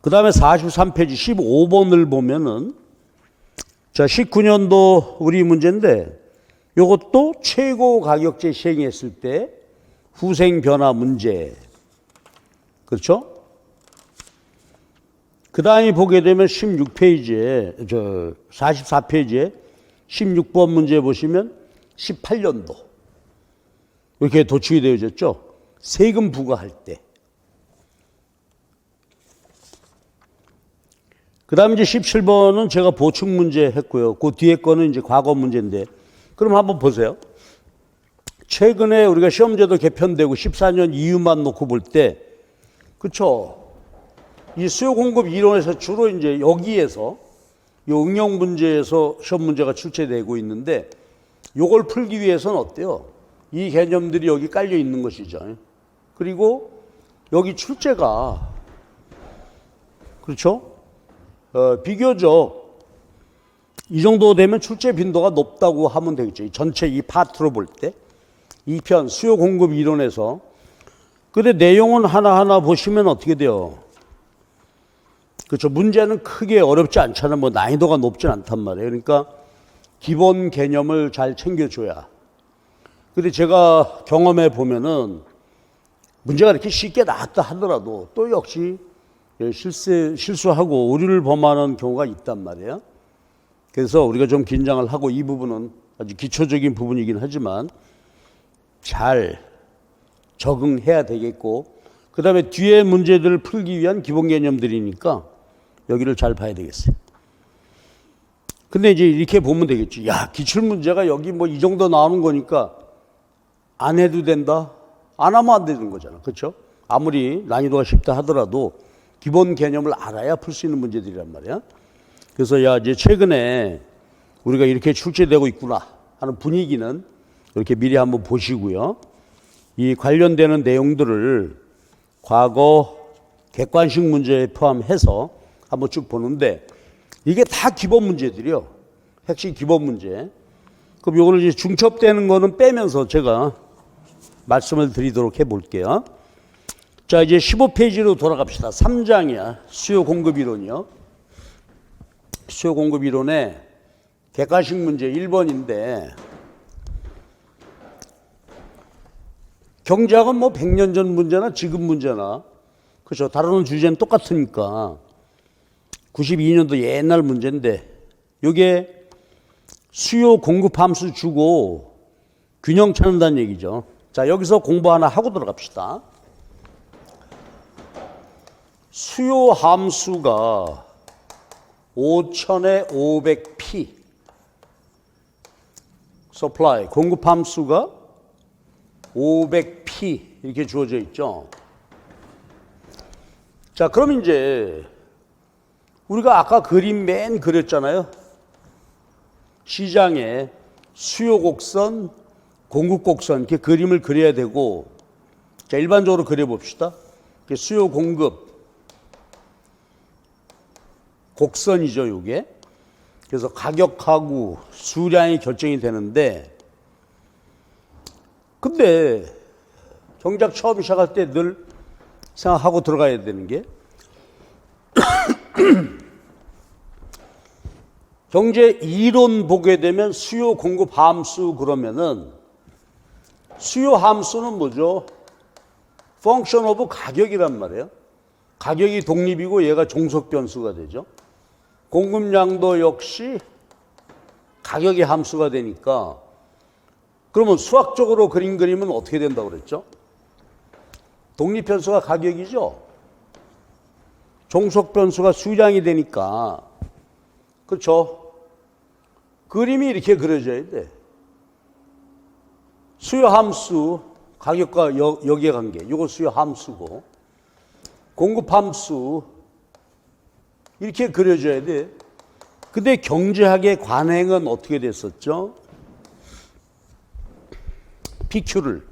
그 다음에 43페이지 15번을 보면은 자 19년도 우리 문제인데 이것도 최고 가격제 시행했을 때 후생 변화 문제. 그렇죠? 그 다음에 보게 되면 16페이지에, 44페이지에 16번 문제 보시면 18년도. 이렇게 도출이 되어졌죠? 세금 부과할 때. 그 다음에 이제 17번은 제가 보충 문제 했고요. 그 뒤에 거는 이제 과거 문제인데. 그럼 한번 보세요. 최근에 우리가 시험제도 개편되고 14년 이후만 놓고 볼 때, 그쵸? 이 수요 공급 이론에서 주로 이제 여기에서 이 응용 문제에서 시험 문제가 출제되고 있는데 요걸 풀기 위해서는 어때요? 이 개념들이 여기 깔려 있는 것이죠. 그리고 여기 출제가 그렇죠? 비교적 이 정도 되면 출제 빈도가 높다고 하면 되겠죠. 전체 이 파트로 볼 때 2편 수요 공급 이론에서. 근데 내용은 하나하나 보시면 어떻게 돼요? 그렇죠. 문제는 크게 어렵지 않잖아요. 뭐 난이도가 높진 않단 말이에요. 그러니까 기본 개념을 잘 챙겨줘야. 근데 제가 경험해 보면은 문제가 이렇게 쉽게 나왔다 하더라도 또 역시 실수하고 오류를 범하는 경우가 있단 말이에요. 그래서 우리가 좀 긴장을 하고 이 부분은 아주 기초적인 부분이긴 하지만 잘 적응해야 되겠고 그 다음에 뒤에 문제들을 풀기 위한 기본 개념들이니까 여기를 잘 봐야 되겠어요. 근데 이제 이렇게 보면 되겠지. 야, 기출문제가 여기 뭐 이 정도 나오는 거니까 안 해도 된다? 안 하면 안 되는 거잖아. 그렇죠? 아무리 난이도가 쉽다 하더라도 기본 개념을 알아야 풀 수 있는 문제들이란 말이야. 그래서 야, 이제 최근에 우리가 이렇게 출제되고 있구나 하는 분위기는 이렇게 미리 한번 보시고요. 이 관련되는 내용들을 과거 객관식 문제에 포함해서 한번 쭉 보는데 이게 다 기본 문제들이요. 핵심 기본 문제. 그럼 이거를 이제 중첩되는 거는 빼면서 제가 말씀을 드리도록 해 볼게요. 자, 이제 15페이지로 돌아갑시다. 3장이야. 수요 공급 이론이요. 수요 공급 이론의 객관식 문제 1번인데 경제학은 뭐 100년 전 문제나 지금 문제나 그렇죠. 다루는 주제는 똑같으니까 92년도 옛날 문제인데 이게 수요 공급 함수 주고 균형 찾는다는 얘기죠. 자, 여기서 공부 하나 하고 들어갑시다. 수요 함수가 5000에 500p supply 공급 함수가 500p 이렇게 주어져 있죠. 자, 그럼 이제 우리가 아까 그림 맨 그렸잖아요. 시장에 수요 곡선, 공급 곡선 이렇게 그림을 그려야 되고, 자, 일반적으로 그려봅시다. 수요 공급 곡선이죠, 이게. 그래서 가격하고 수량이 결정이 되는데, 근데 정작 처음 시작할 때 늘 생각하고 들어가야 되는 게 경제 이론 보게 되면 수요 공급 함수 그러면은 수요 함수는 뭐죠? 펑션 오브 가격이란 말이에요. 가격이 독립이고 얘가 종속 변수가 되죠. 공급량도 역시 가격의 함수가 되니까 그러면 수학적으로 그림 그리면 어떻게 된다고 그랬죠? 독립 변수가 가격이죠. 종속 변수가 수량이 되니까 그렇죠. 그림이 이렇게 그려져야 돼. 수요 함수 가격과 역의 관계. 이거 수요 함수고 공급 함수 이렇게 그려줘야 돼. 근데 경제학의 관행은 어떻게 됐었죠? PQ를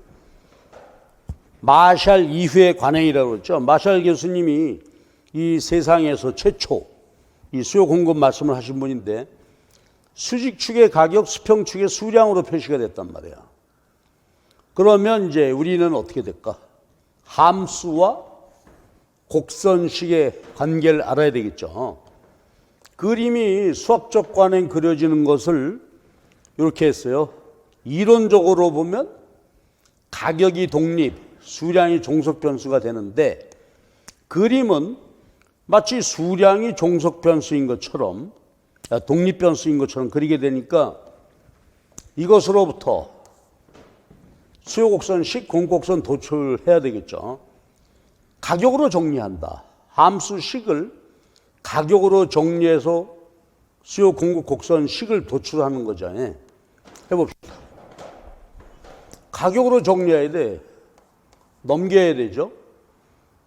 마샬 이후의 관행이라고 그랬죠. 마샬 교수님이 이 세상에서 최초 이 수요 공급 말씀을 하신 분인데 수직 축의 가격, 수평 축의 수량으로 표시가 됐단 말이야. 그러면 이제 우리는 어떻게 될까? 함수와 곡선식의 관계를 알아야 되겠죠. 그림이 수학적 관행 그려지는 것을 이렇게 했어요. 이론적으로 보면 가격이 독립, 수량이 종속 변수가 되는데 그림은 마치 수량이 종속 변수인 것처럼 독립 변수인 것처럼 그리게 되니까 이것으로부터 수요 곡선식, 공곡선 도출해야 되겠죠. 가격으로 정리한다. 함수식을 가격으로 정리해서 수요 공급 곡선식을 도출하는 거죠. 해봅시다. 가격으로 정리해야 돼. 넘겨야 되죠.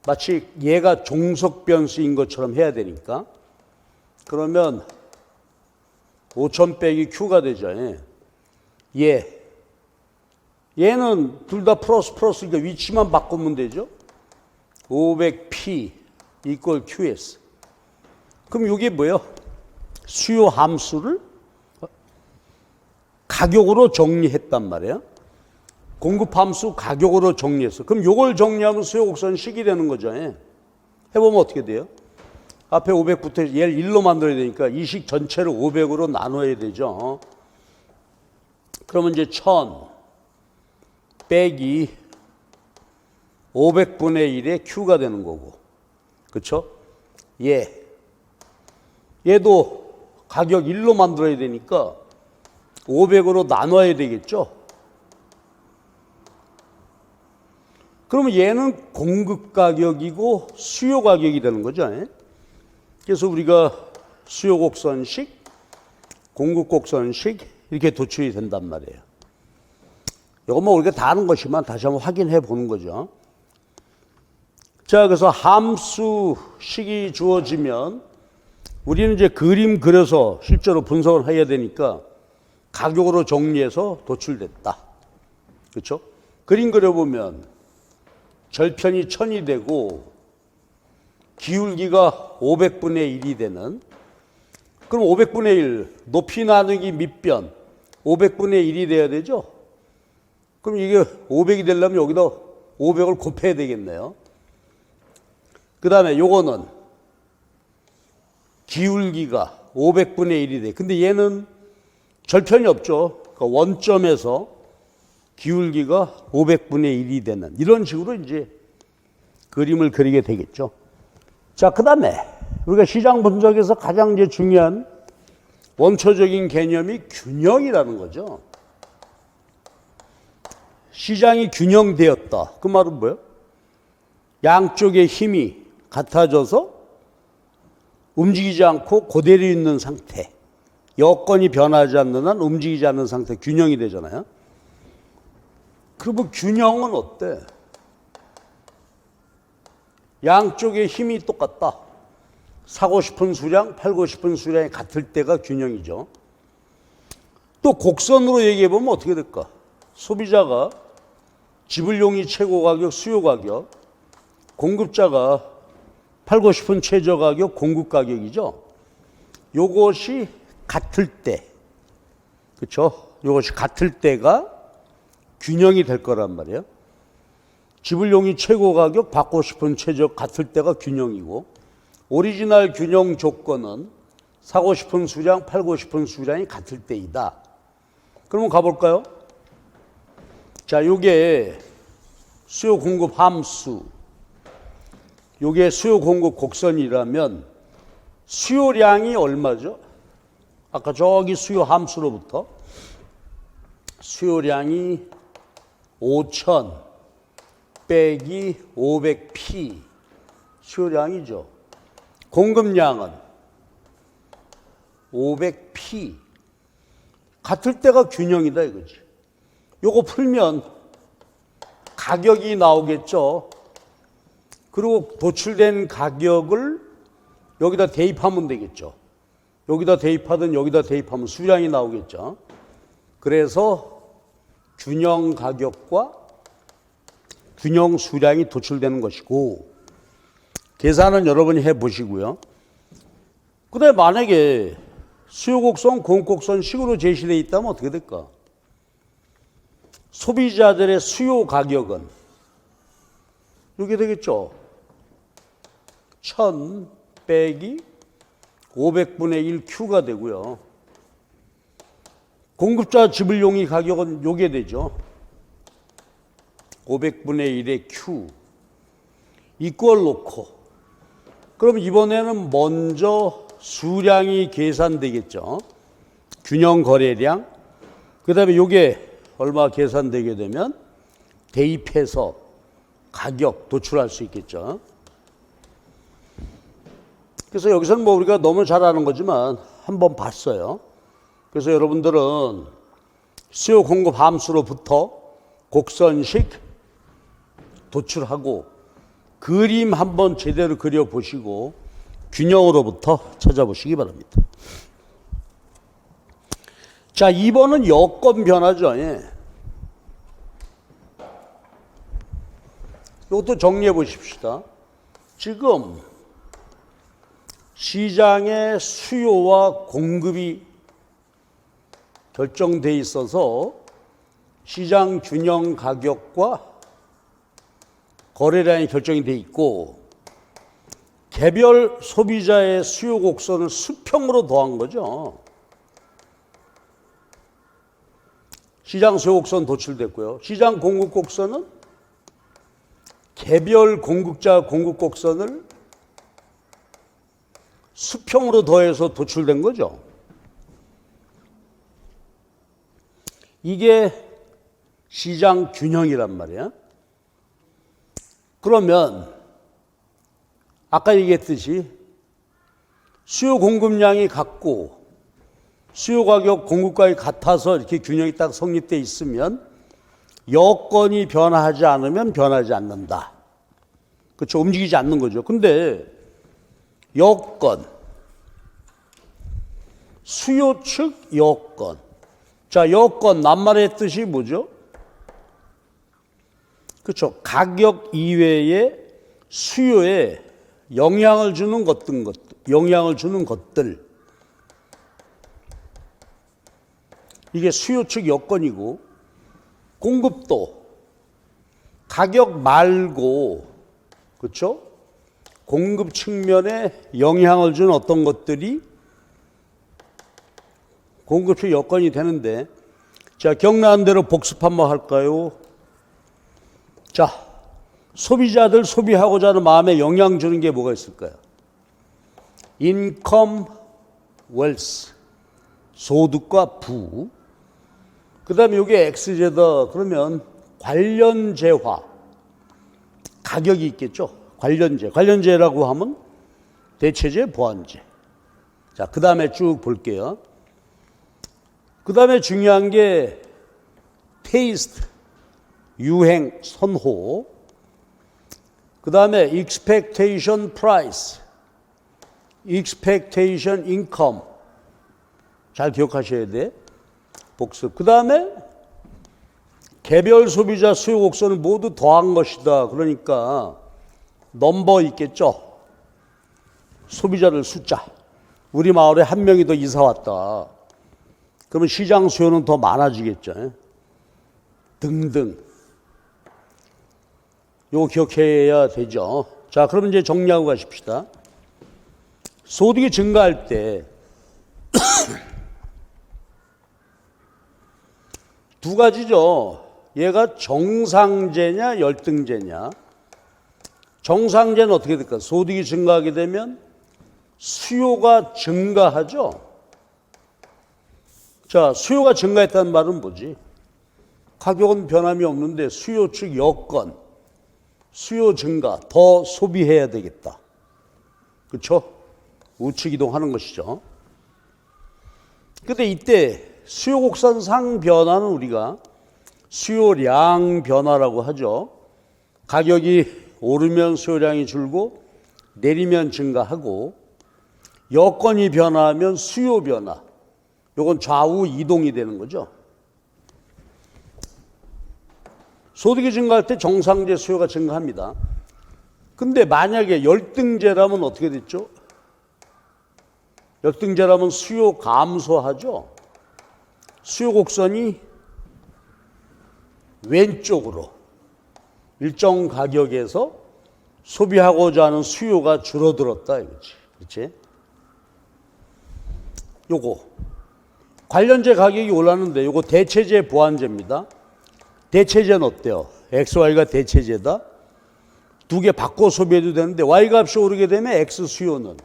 마치 얘가 종속 변수인 것처럼 해야 되니까. 그러면 5000 빼기 Q가 되죠. 얘는 둘 다 플러스니까 위치만 바꾸면 되죠. 500P equal QS. 그럼 이게 뭐예요? 수요 함수를 가격으로 정리했단 말이에요. 공급 함수 가격으로 정리했어. 그럼 이걸 정리하면 수요 곡선식이 되는 거죠. 해보면 어떻게 돼요? 앞에 500부터 얘를 1로 만들어야 되니까 이 식 전체를 500으로 나눠야 되죠. 그러면 이제 1000 빼기 500분의 1의 Q가 되는 거고. 그렇죠? 얘도 가격 1로 만들어야 되니까 500으로 나눠야 되겠죠? 그러면 얘는 공급 가격이고 수요 가격이 되는 거죠. 그래서 우리가 수요 곡선식, 공급 곡선식 이렇게 도출이 된단 말이에요. 이거 뭐 우리가 다 아는 것이지만 다시 한번 확인해 보는 거죠. 자, 그래서 함수식이 주어지면 우리는 이제 그림 그려서 실제로 분석을 해야 되니까 가격으로 정리해서 도출됐다. 그렇죠? 그림 그려보면 절편이 1000이 되고 기울기가 500분의 1이 되는, 그럼 500분의 1 높이 나누기 밑변 500분의 1이 돼야 되죠. 그럼 이게 500이 되려면 여기다 500을 곱해야 되겠네요. 그 다음에 요거는 기울기가 500분의 1이 돼. 근데 얘는 절편이 없죠. 그러니까 원점에서 기울기가 500분의 1이 되는 이런 식으로 이제 그림을 그리게 되겠죠. 자, 그 다음에 우리가 시장 분석에서 가장 이제 중요한 원초적인 개념이 균형이라는 거죠. 시장이 균형되었다. 그 말은 뭐예요? 양쪽의 힘이 같아져서 움직이지 않고 그대로 있는 상태. 여건이 변하지 않는 한 움직이지 않는 상태, 균형이 되잖아요. 그러면 균형은 어때? 양쪽의 힘이 똑같다. 사고 싶은 수량, 팔고 싶은 수량이 같을 때가 균형이죠. 또 곡선으로 얘기해 보면 어떻게 될까? 소비자가 지불용이 최고 가격, 수요 가격, 공급자가 팔고 싶은 최저 가격, 공급 가격이죠. 요것이 같을 때, 그렇죠? 요것이 같을 때가 균형이 될 거란 말이에요. 지불용이 최고 가격, 받고 싶은 최저 같을 때가 균형이고, 오리지널 균형 조건은 사고 싶은 수량, 팔고 싶은 수량이 같을 때이다. 그러면 가볼까요? 자, 요게 수요 공급 함수, 요게 수요 공급 곡선이라면 수요량이 얼마죠? 아까 저기 수요 함수로부터 수요량이 5000 빼기 500P 수요량이죠. 공급량은 500P. 같을 때가 균형이다 이거지. 요거 풀면 가격이 나오겠죠. 그리고 도출된 가격을 여기다 대입하면 되겠죠. 여기다 대입하든 여기다 대입하면 수량이 나오겠죠. 그래서 균형 가격과 균형 수량이 도출되는 것이고, 계산은 여러분이 해보시고요. 그 다음에 만약에 수요곡선, 공급곡선 식으로 제시되어 있다면 어떻게 될까? 소비자들의 수요 가격은 이렇게 되겠죠. 1000 빼기 500분의 1 Q가 되고요. 공급자 지불용이 가격은 요게 되죠. 500분의 1의 Q 이꼴 놓고, 그럼 이번에는 먼저 수량이 계산되겠죠. 균형 거래량. 그 다음에 요게 얼마 계산되게 되면 대입해서 가격 도출할 수 있겠죠. 그래서 여기서는 뭐 우리가 너무 잘 아는 거지만 한번 봤어요. 그래서 여러분들은 수요 공급 함수로부터 곡선식 도출하고 그림 한번 제대로 그려보시고 균형으로부터 찾아보시기 바랍니다. 자, 2번은 여건 변화죠. 예. 이것도 정리해 보십시다. 지금 시장의 수요와 공급이 결정돼 있어서 시장 균형 가격과 거래량이 결정이 돼 있고, 개별 소비자의 수요 곡선을 수평으로 더한 거죠. 시장 수요 곡선 도출됐고요. 시장 공급 곡선은 개별 공급자 공급 곡선을 수평으로 더해서 도출된 거죠. 이게 시장 균형이란 말이야. 그러면 아까 얘기했듯이 수요 공급량이 같고 수요 가격 공급가격이 같아서 이렇게 균형이 딱 성립돼 있으면 여건이 변화하지 않으면 변하지 않는다. 그렇죠. 움직이지 않는 거죠. 근데 여건, 수요 측 여건. 자, 여건 낱말의 뜻이 뭐죠? 그렇죠. 가격 이외에 수요에 영향을 주는 것들. 이게 수요 측 여건이고, 공급도 가격 말고, 그렇죠? 공급 측면에 영향을 주는 어떤 것들이 공급 측 여건이 되는데, 자, 기억나는 대로 복습 한번 할까요? 자, 소비자들 소비하고자 하는 마음에 영향 주는 게 뭐가 있을까요? 인컴, 웰스, 소득과 부. 그 다음에 이게 엑스제더, 그러면 관련재화, 가격이 있겠죠. 관련재라고 하면 대체재, 보완재. 자, 그 다음에 쭉 볼게요. 그 다음에 중요한 게 테이스트, 유행, 선호. 그 다음에 expectation price, expectation income. 잘 기억하셔야 돼. 복습. 그 다음에 개별 소비자 수요 곡선을 모두 더한 것이다. 그러니까 넘버 있겠죠. 소비자들 숫자. 우리 마을에 한 명이 더 이사 왔다. 그러면 시장 수요는 더 많아지겠죠. 등등. 요거 기억해야 되죠. 자, 그럼 이제 정리하고 가십시다. 소득이 증가할 때 두 가지죠. 얘가 정상제냐 열등제냐. 정상제는 어떻게 될까? 소득이 증가하게 되면 수요가 증가하죠. 자, 수요가 증가했다는 말은 뭐지? 가격은 변함이 없는데 수요 측 여건, 수요 증가, 더 소비해야 되겠다. 그렇죠? 우측 이동하는 것이죠. 근데 이때 수요 곡선상 변화는 우리가 수요량 변화라고 하죠. 가격이 오르면 수요량이 줄고 내리면 증가하고 여건이 변화하면 수요 변화. 이건 좌우 이동이 되는 거죠. 소득이 증가할 때 정상재 수요가 증가합니다. 근데 만약에 열등제라면 어떻게 됐죠? 열등제라면 수요 감소하죠. 수요 곡선이 왼쪽으로 일정 가격에서 소비하고자 하는 수요가 줄어들었다 이거지. 그렇지? 요거 관련제 가격이 올랐는데 요거 대체제 보완제입니다. 대체제는 어때요? XY가 대체제다. 두 개 바꿔 소비해도 되는데 Y 값이 오르게 되면 X 수요는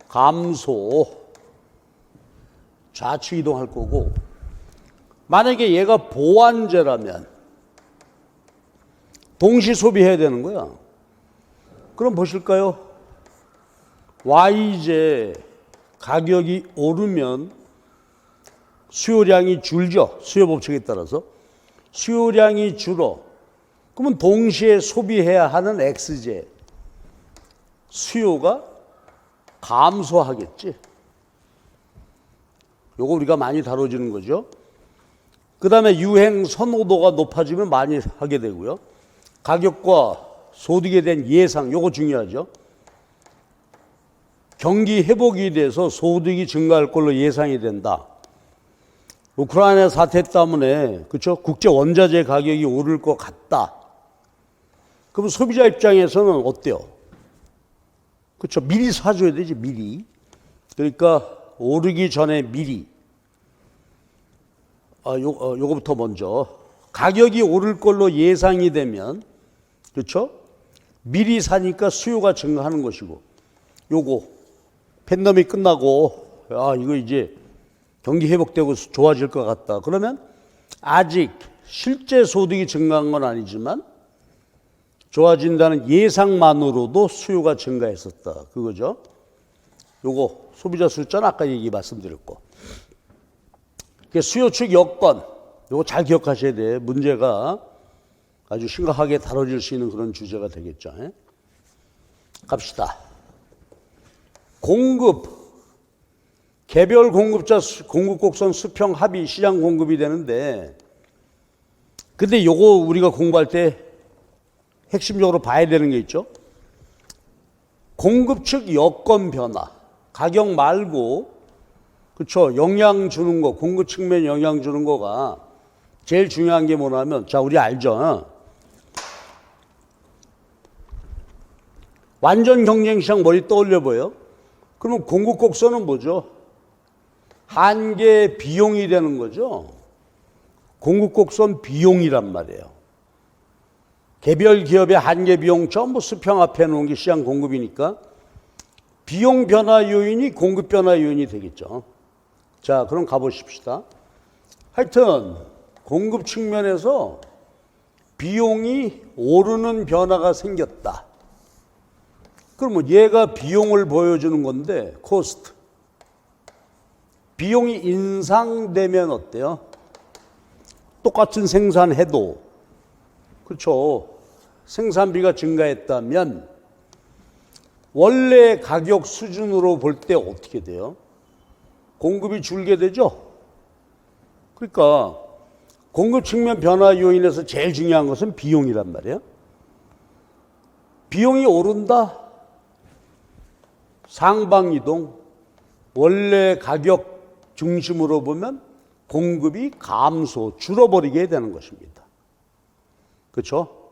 감소, 좌측 이동할 거고, 만약에 얘가 보완제라면 동시 소비해야 되는 거야. 그럼 보실까요? Y제 가격이 오르면 수요량이 줄죠. 수요 법칙에 따라서. 수요량이 줄어. 그러면 동시에 소비해야 하는 X제 수요가 감소하겠지. 요거 우리가 많이 다뤄지는 거죠. 그 다음에 유행 선호도가 높아지면 많이 하게 되고요. 가격과 소득에 대한 예상, 요거 중요하죠. 경기 회복이 돼서 소득이 증가할 걸로 예상이 된다. 우크라이나 사태 때문에 그렇죠? 국제 원자재 가격이 오를 것 같다. 그럼 소비자 입장에서는 어때요? 그렇죠? 미리 사줘야 되지, 미리. 그러니까 오르기 전에 미리. 요거부터 먼저. 가격이 오를 걸로 예상이 되면, 그렇죠? 미리 사니까 수요가 증가하는 것이고, 요거 팬데믹 끝나고, 이거 이제 경기 회복되고 좋아질 것 같다. 그러면 아직 실제 소득이 증가한 건 아니지만 좋아진다는 예상만으로도 수요가 증가했었다. 그거죠. 요거 소비자 숫자는 아까 말씀드렸고. 수요 측 여건, 요거 잘 기억하셔야 돼. 문제가 아주 심각하게 다뤄질 수 있는 그런 주제가 되겠죠. 갑시다. 공급, 개별 공급자 공급 곡선 수평 합의 시장 공급이 되는데, 근데 요거 우리가 공부할 때 핵심적으로 봐야 되는 게 있죠. 공급 측 여건 변화, 가격 말고, 그렇죠? 영향 주는 거, 공급 측면 영향 주는 거가 제일 중요한 게 뭐냐면, 자, 우리 알죠? 완전 경쟁 시장 머리 떠올려 보여? 그러면 공급 곡선은 뭐죠? 한계 비용이 되는 거죠. 공급 곡선 비용이란 말이에요. 개별 기업의 한계 비용 전부 수평 앞에 놓은 게 시장 공급이니까 비용 변화 요인이 공급 변화 요인이 되겠죠. 자, 그럼 가보십시다. 하여튼 공급 측면에서 비용이 오르는 변화가 생겼다. 그러면 얘가 비용을 보여주는 건데, 코스트. 비용이 인상되면 어때요? 똑같은 생산해도, 그렇죠. 생산비가 증가했다면 원래 가격 수준으로 볼 때 어떻게 돼요? 공급이 줄게 되죠. 그러니까 공급 측면 변화 요인에서 제일 중요한 것은 비용이란 말이에요. 비용이 오른다. 상방이동. 원래 가격 중심으로 보면 공급이 감소, 줄어버리게 되는 것입니다. 그렇죠?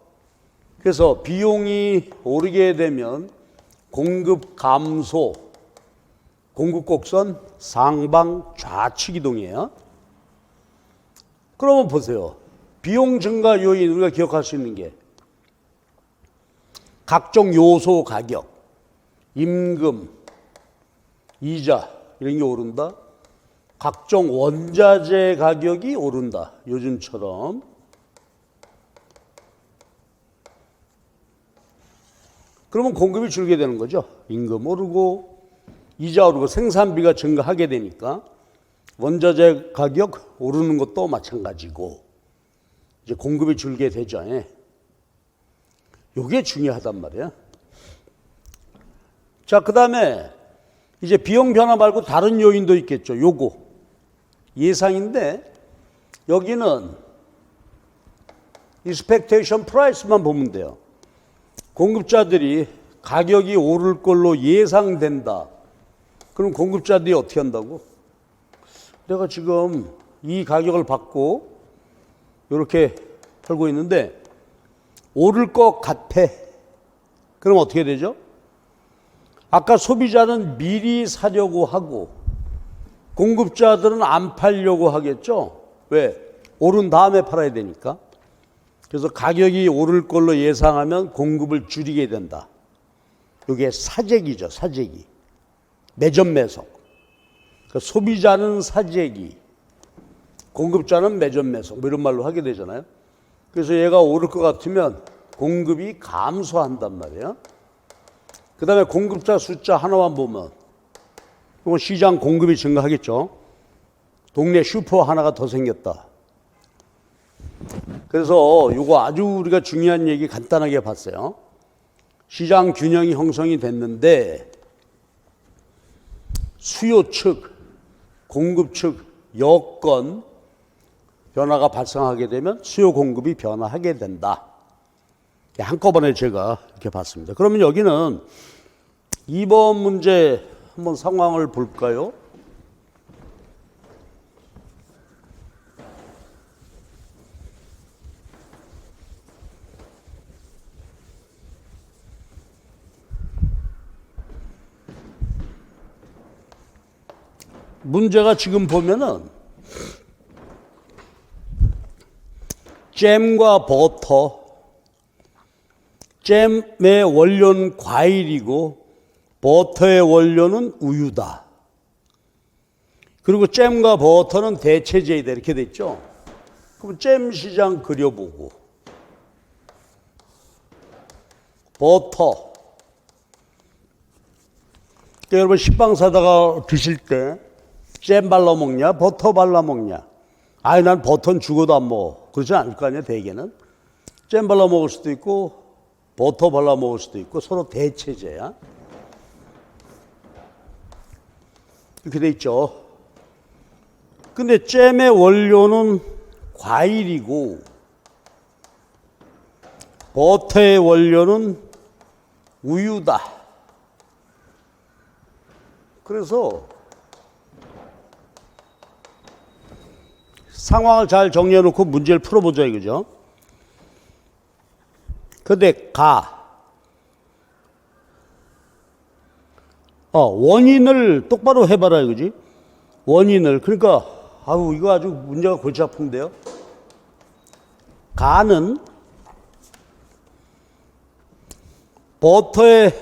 그래서 비용이 오르게 되면 공급 감소, 공급 곡선 상방 좌측 이동이에요. 그러면 보세요. 비용 증가 요인 우리가 기억할 수 있는 게 각종 요소 가격, 임금, 이자 이런 게 오른다. 각종 원자재 가격이 오른다. 요즘처럼. 그러면 공급이 줄게 되는 거죠. 임금 오르고 이자 오르고 생산비가 증가하게 되니까 원자재 가격 오르는 것도 마찬가지고 이제 공급이 줄게 되죠. 요게 중요하단 말이야. 자, 그 다음에 이제 비용 변화 말고 다른 요인도 있겠죠. 요거 예상인데 여기는 expectation price만 보면 돼요. 공급자들이 가격이 오를 걸로 예상된다. 그럼 공급자들이 어떻게 한다고? 내가 지금 이 가격을 받고 이렇게 팔고 있는데 오를 것 같아. 그럼 어떻게 되죠? 아까 소비자는 미리 사려고 하고 공급자들은 안 팔려고 하겠죠? 왜? 오른 다음에 팔아야 되니까. 그래서 가격이 오를 걸로 예상하면 공급을 줄이게 된다. 이게 사재기죠, 사재기. 매점 매석. 그러니까 소비자는 사재기, 공급자는 매점 매석. 뭐 이런 말로 하게 되잖아요. 그래서 얘가 오를 것 같으면 공급이 감소한단 말이에요. 그 다음에 공급자 숫자 하나만 보면 이건 시장 공급이 증가하겠죠. 동네 슈퍼 하나가 더 생겼다. 그래서 이거 아주 우리가 중요한 얘기 간단하게 봤어요. 시장 균형이 형성이 됐는데 수요 측, 공급 측 여건 변화가 발생하게 되면 수요 공급이 변화하게 된다. 한꺼번에 제가 이렇게 봤습니다. 그러면 여기는 2번 문제 한번 상황을 볼까요? 문제가 지금 보면은 잼과 버터, 잼의 원료는 과일이고 버터의 원료는 우유다. 그리고 잼과 버터는 대체제이다 이렇게 돼 있죠. 그럼 잼 시장 그려보고 버터. 그러니까 여러분 식빵 사다가 드실 때 잼 발라 먹냐 버터 발라 먹냐? 아이 난 버터는 죽어도 안 먹어. 그러지 않을 거 아니야 대개는. 잼 발라 먹을 수도 있고 버터 발라 먹을 수도 있고 서로 대체제야. 이렇게 돼 있죠. 근데 잼의 원료는 과일이고 버터의 원료는 우유다. 그래서 상황을 잘 정리해 놓고 문제를 풀어보자 이거죠. 근데 원인을 똑바로 해봐라 이거지. 원인을. 그러니까 아우 이거 아주 문제가 골치 아픈데요. 가는 버터의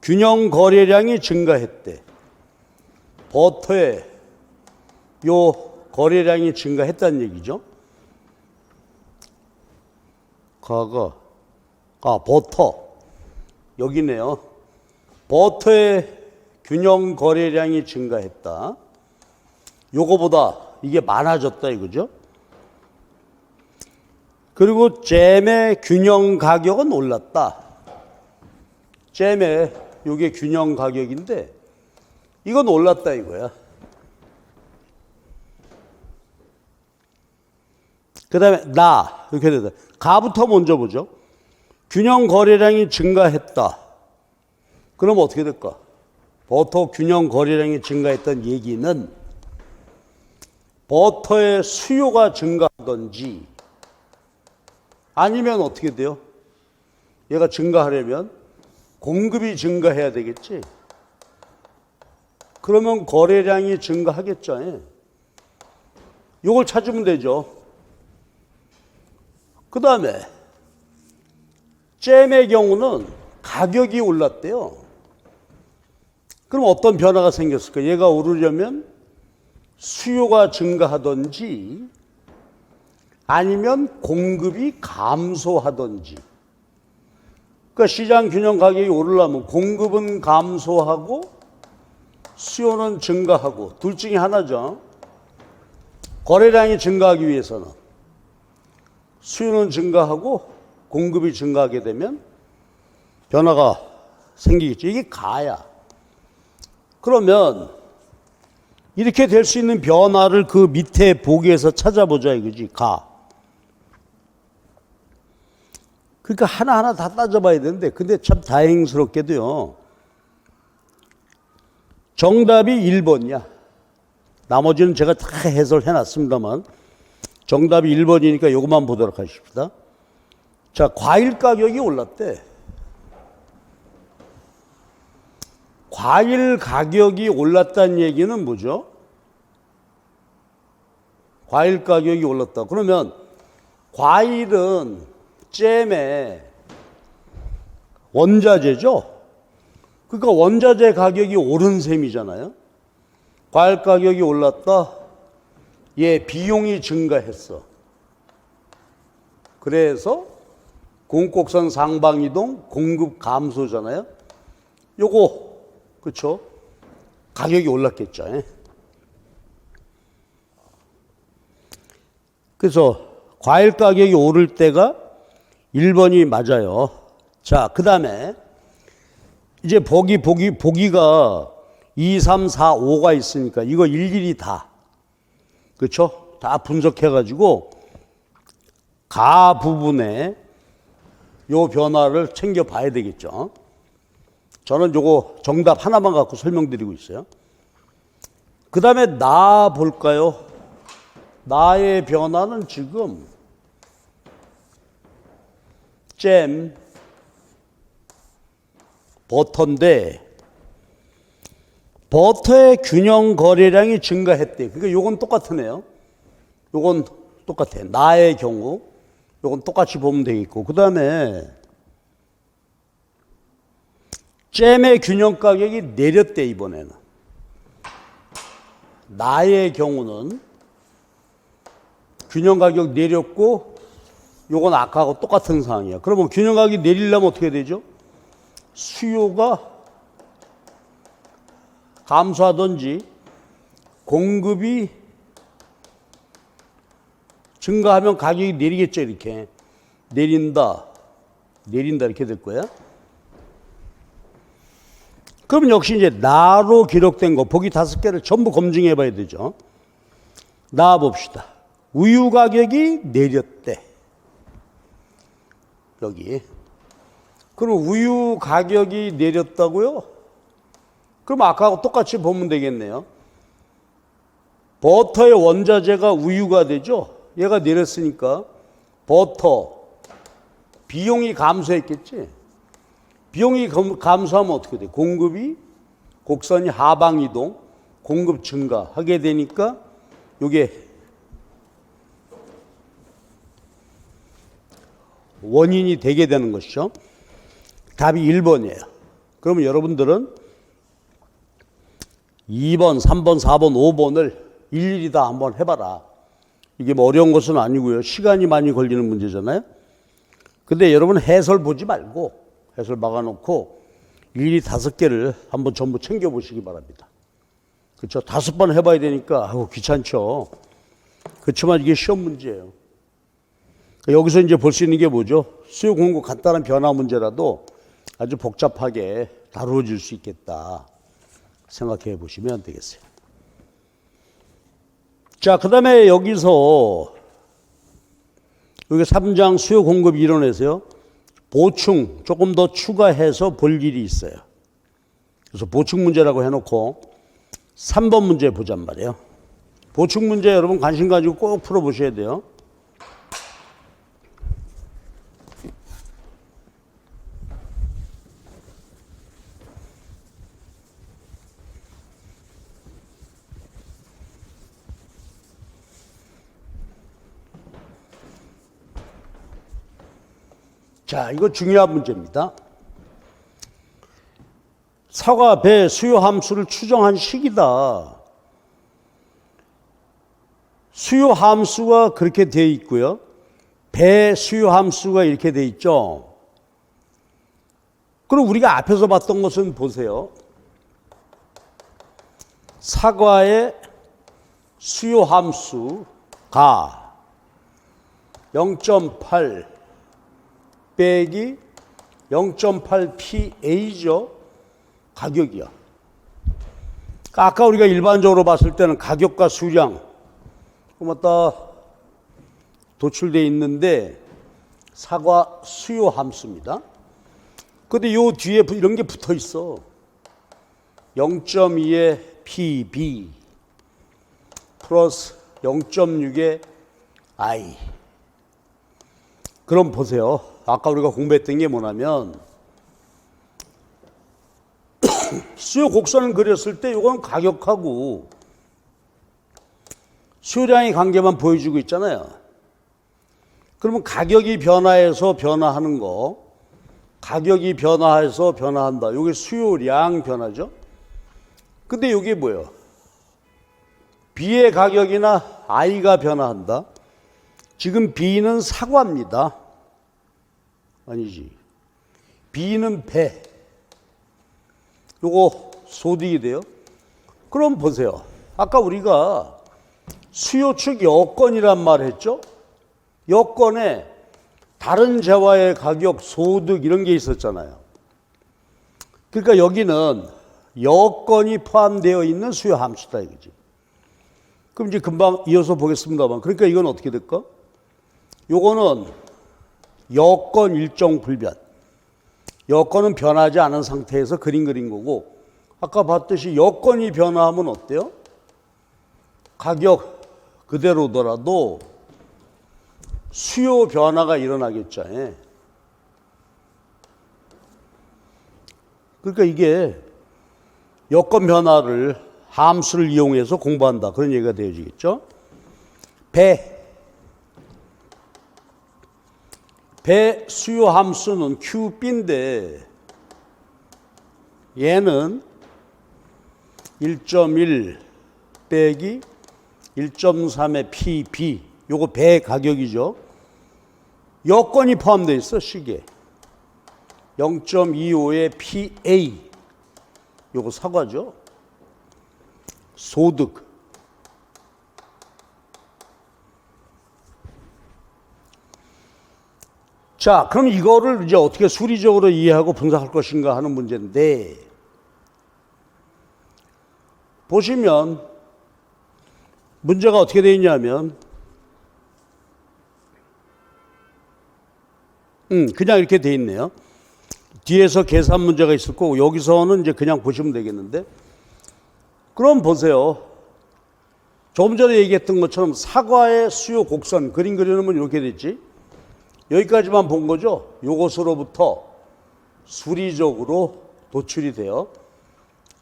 균형 거래량이 증가했대. 버터의 요 거래량이 증가했다는 얘기죠. 버터 여기네요. 버터의 균형 거래량이 증가했다. 요거보다 이게 많아졌다 이거죠. 그리고 잼의 균형 가격은 올랐다. 잼의 요게 균형 가격인데 이건 올랐다 이거야. 그 다음에 이렇게 되다. 가부터 먼저 보죠. 균형 거래량이 증가했다. 그럼 어떻게 될까? 버터 균형 거래량이 증가했던 얘기는 버터의 수요가 증가하든지 아니면 어떻게 돼요? 얘가 증가하려면 공급이 증가해야 되겠지. 그러면 거래량이 증가하겠죠. 이걸 찾으면 되죠. 그 다음에 잼의 경우는 가격이 올랐대요. 그럼 어떤 변화가 생겼을까? 얘가 오르려면 수요가 증가하든지 아니면 공급이 감소하든지. 그러니까 시장 균형 가격이 오르려면 공급은 감소하고 수요는 증가하고 둘 중에 하나죠. 거래량이 증가하기 위해서는 수요는 증가하고 공급이 증가하게 되면 변화가 생기겠죠. 이게 가야. 그러면 이렇게 될 수 있는 변화를 그 밑에 보기에서 찾아보자 이거지. 가. 그러니까 하나하나 다 따져봐야 되는데, 근데 참 다행스럽게도요, 정답이 1번이야. 나머지는 제가 다 해설해 놨습니다만, 정답이 1번이니까 이것만 보도록 하십시다. 자, 과일 가격이 올랐대. 과일 가격이 올랐다는 얘기는 뭐죠? 과일 가격이 올랐다. 그러면 과일은 잼의 원자재죠? 그러니까 원자재 가격이 오른 셈이잖아요. 과일 가격이 올랐다. 얘 비용이 증가했어. 그래서 공곡선 상방이동 공급 감소잖아요. 요거 그렇죠? 가격이 올랐겠죠. 그래서 과일 가격이 오를 때가 1번이 맞아요. 자, 그 다음에 이제 보기가 2, 3, 4, 5가 있으니까 이거 일일이 다, 그렇죠? 다 분석해가지고 가 부분에 요 변화를 챙겨봐야 되겠죠. 저는 요거 정답 하나만 갖고 설명드리고 있어요. 그 다음에 나 볼까요? 나의 변화는 지금 잼, 버터인데 버터의 균형 거래량이 증가했대. 그러니까 요건 똑같으네요. 요건 똑같아. 나의 경우 요건 똑같이 보면 되겠고, 그 다음에 잼의 균형 가격이 내렸대. 이번에는 나의 경우는 균형 가격 내렸고 요건 아까하고 똑같은 상황이야. 그러면 균형 가격이 내리려면 어떻게 되죠? 수요가 감소하든지 공급이 증가하면 가격이 내리겠죠. 이렇게 내린다 이렇게 될 거야. 그럼 역시 이제 나로 기록된 거 보기 5개를 전부 검증해 봐야 되죠. 나 봅시다. 우유 가격이 내렸대. 여기. 그럼 우유 가격이 내렸다고요? 그럼 아까하고 똑같이 보면 되겠네요. 버터의 원자재가 우유가 되죠. 얘가 내렸으니까 버터 비용이 감소했겠지. 비용이 감소하면 어떻게 돼? 공급이 곡선이 하방 이동, 공급 증가하게 되니까 이게 원인이 되게 되는 것이죠. 답이 1번이에요. 그러면 여러분들은 2번, 3번, 4번, 5번을 일일이 다 한번 해봐라. 이게 뭐 어려운 것은 아니고요. 시간이 많이 걸리는 문제잖아요. 근데 여러분 해설 보지 말고 해설 막아놓고 일일이 5개를 한번 전부 챙겨보시기 바랍니다. 그렇죠? 5번 해봐야 되니까 귀찮죠. 그렇지만 이게 시험 문제예요. 여기서 이제 볼 수 있는 게 뭐죠? 수요 공급 간단한 변화 문제라도 아주 복잡하게 다루어질 수 있겠다 생각해 보시면 되겠어요. 자, 그 다음에 여기서 여기 3장 수요 공급 이론에서요, 보충 조금 더 추가해서 볼 일이 있어요. 그래서 보충 문제라고 해놓고 3번 문제 보잔 말이에요. 보충 문제 여러분 관심 가지고 꼭 풀어보셔야 돼요. 자, 이거 중요한 문제입니다. 사과, 배 수요 함수를 추정한 식이다. 수요 함수가 그렇게 되어 있고요. 배 수요 함수가 이렇게 되어 있죠. 그럼 우리가 앞에서 봤던 것은 보세요. 사과의 수요 함수가 0.8 빼기 0.8PA죠. 가격이야. 아까 우리가 일반적으로 봤을 때는 가격과 수량 다 도출되어 있는데 사과 수요 함수입니다. 근데 요 뒤에 이런 게 붙어 있어. 0.2의 PB 플러스 0.6의 I. 그럼 보세요. 아까 우리가 공부했던 게 뭐냐면 수요 곡선을 그렸을 때 이건 가격하고 수요량의 관계만 보여주고 있잖아요. 그러면 가격이 변화해서 변화하는 거, 가격이 변화해서 변화한다. 이게 수요량 변화죠. 근데 이게 뭐예요? B의 가격이나 I가 변화한다. 지금 B는 사과입니다. 아니지. B는 배. 요거 소득이 돼요. 그럼 보세요. 아까 우리가 수요 측 여건이란 말 했죠? 여건에 다른 재화의 가격, 소득 이런 게 있었잖아요. 그러니까 여기는 여건이 포함되어 있는 수요 함수다 이거지. 그럼 이제 금방 이어서 보겠습니다만, 그러니까 이건 어떻게 될까? 요거는 여건 일정 불변. 여건은 변하지 않은 상태에서 그린 거고, 아까 봤듯이 여건이 변화하면 어때요? 가격 그대로더라도 수요 변화가 일어나겠죠. 그러니까 이게 여건 변화를 함수를 이용해서 공부한다. 그런 얘기가 되어지겠죠. 배 수요 함수는 QB인데 얘는 1.1 빼기 1.3의 PB 요거 배 가격이죠. 여건이 포함되어 있어. 시계 0.25의 PA 요거 사과죠. 소득 자, 그럼 이거를 이제 어떻게 수리적으로 이해하고 분석할 것인가 하는 문제인데, 보시면 문제가 어떻게 되어 있냐면 그냥 이렇게 되어 있네요. 뒤에서 계산 문제가 있을 거고 여기서는 이제 그냥 보시면 되겠는데, 그럼 보세요. 조금 전에 얘기했던 것처럼 사과의 수요 곡선 그림 그려놓으면 이렇게 됐지. 여기까지만 본 거죠. 요것으로부터 수리적으로 도출이 돼요.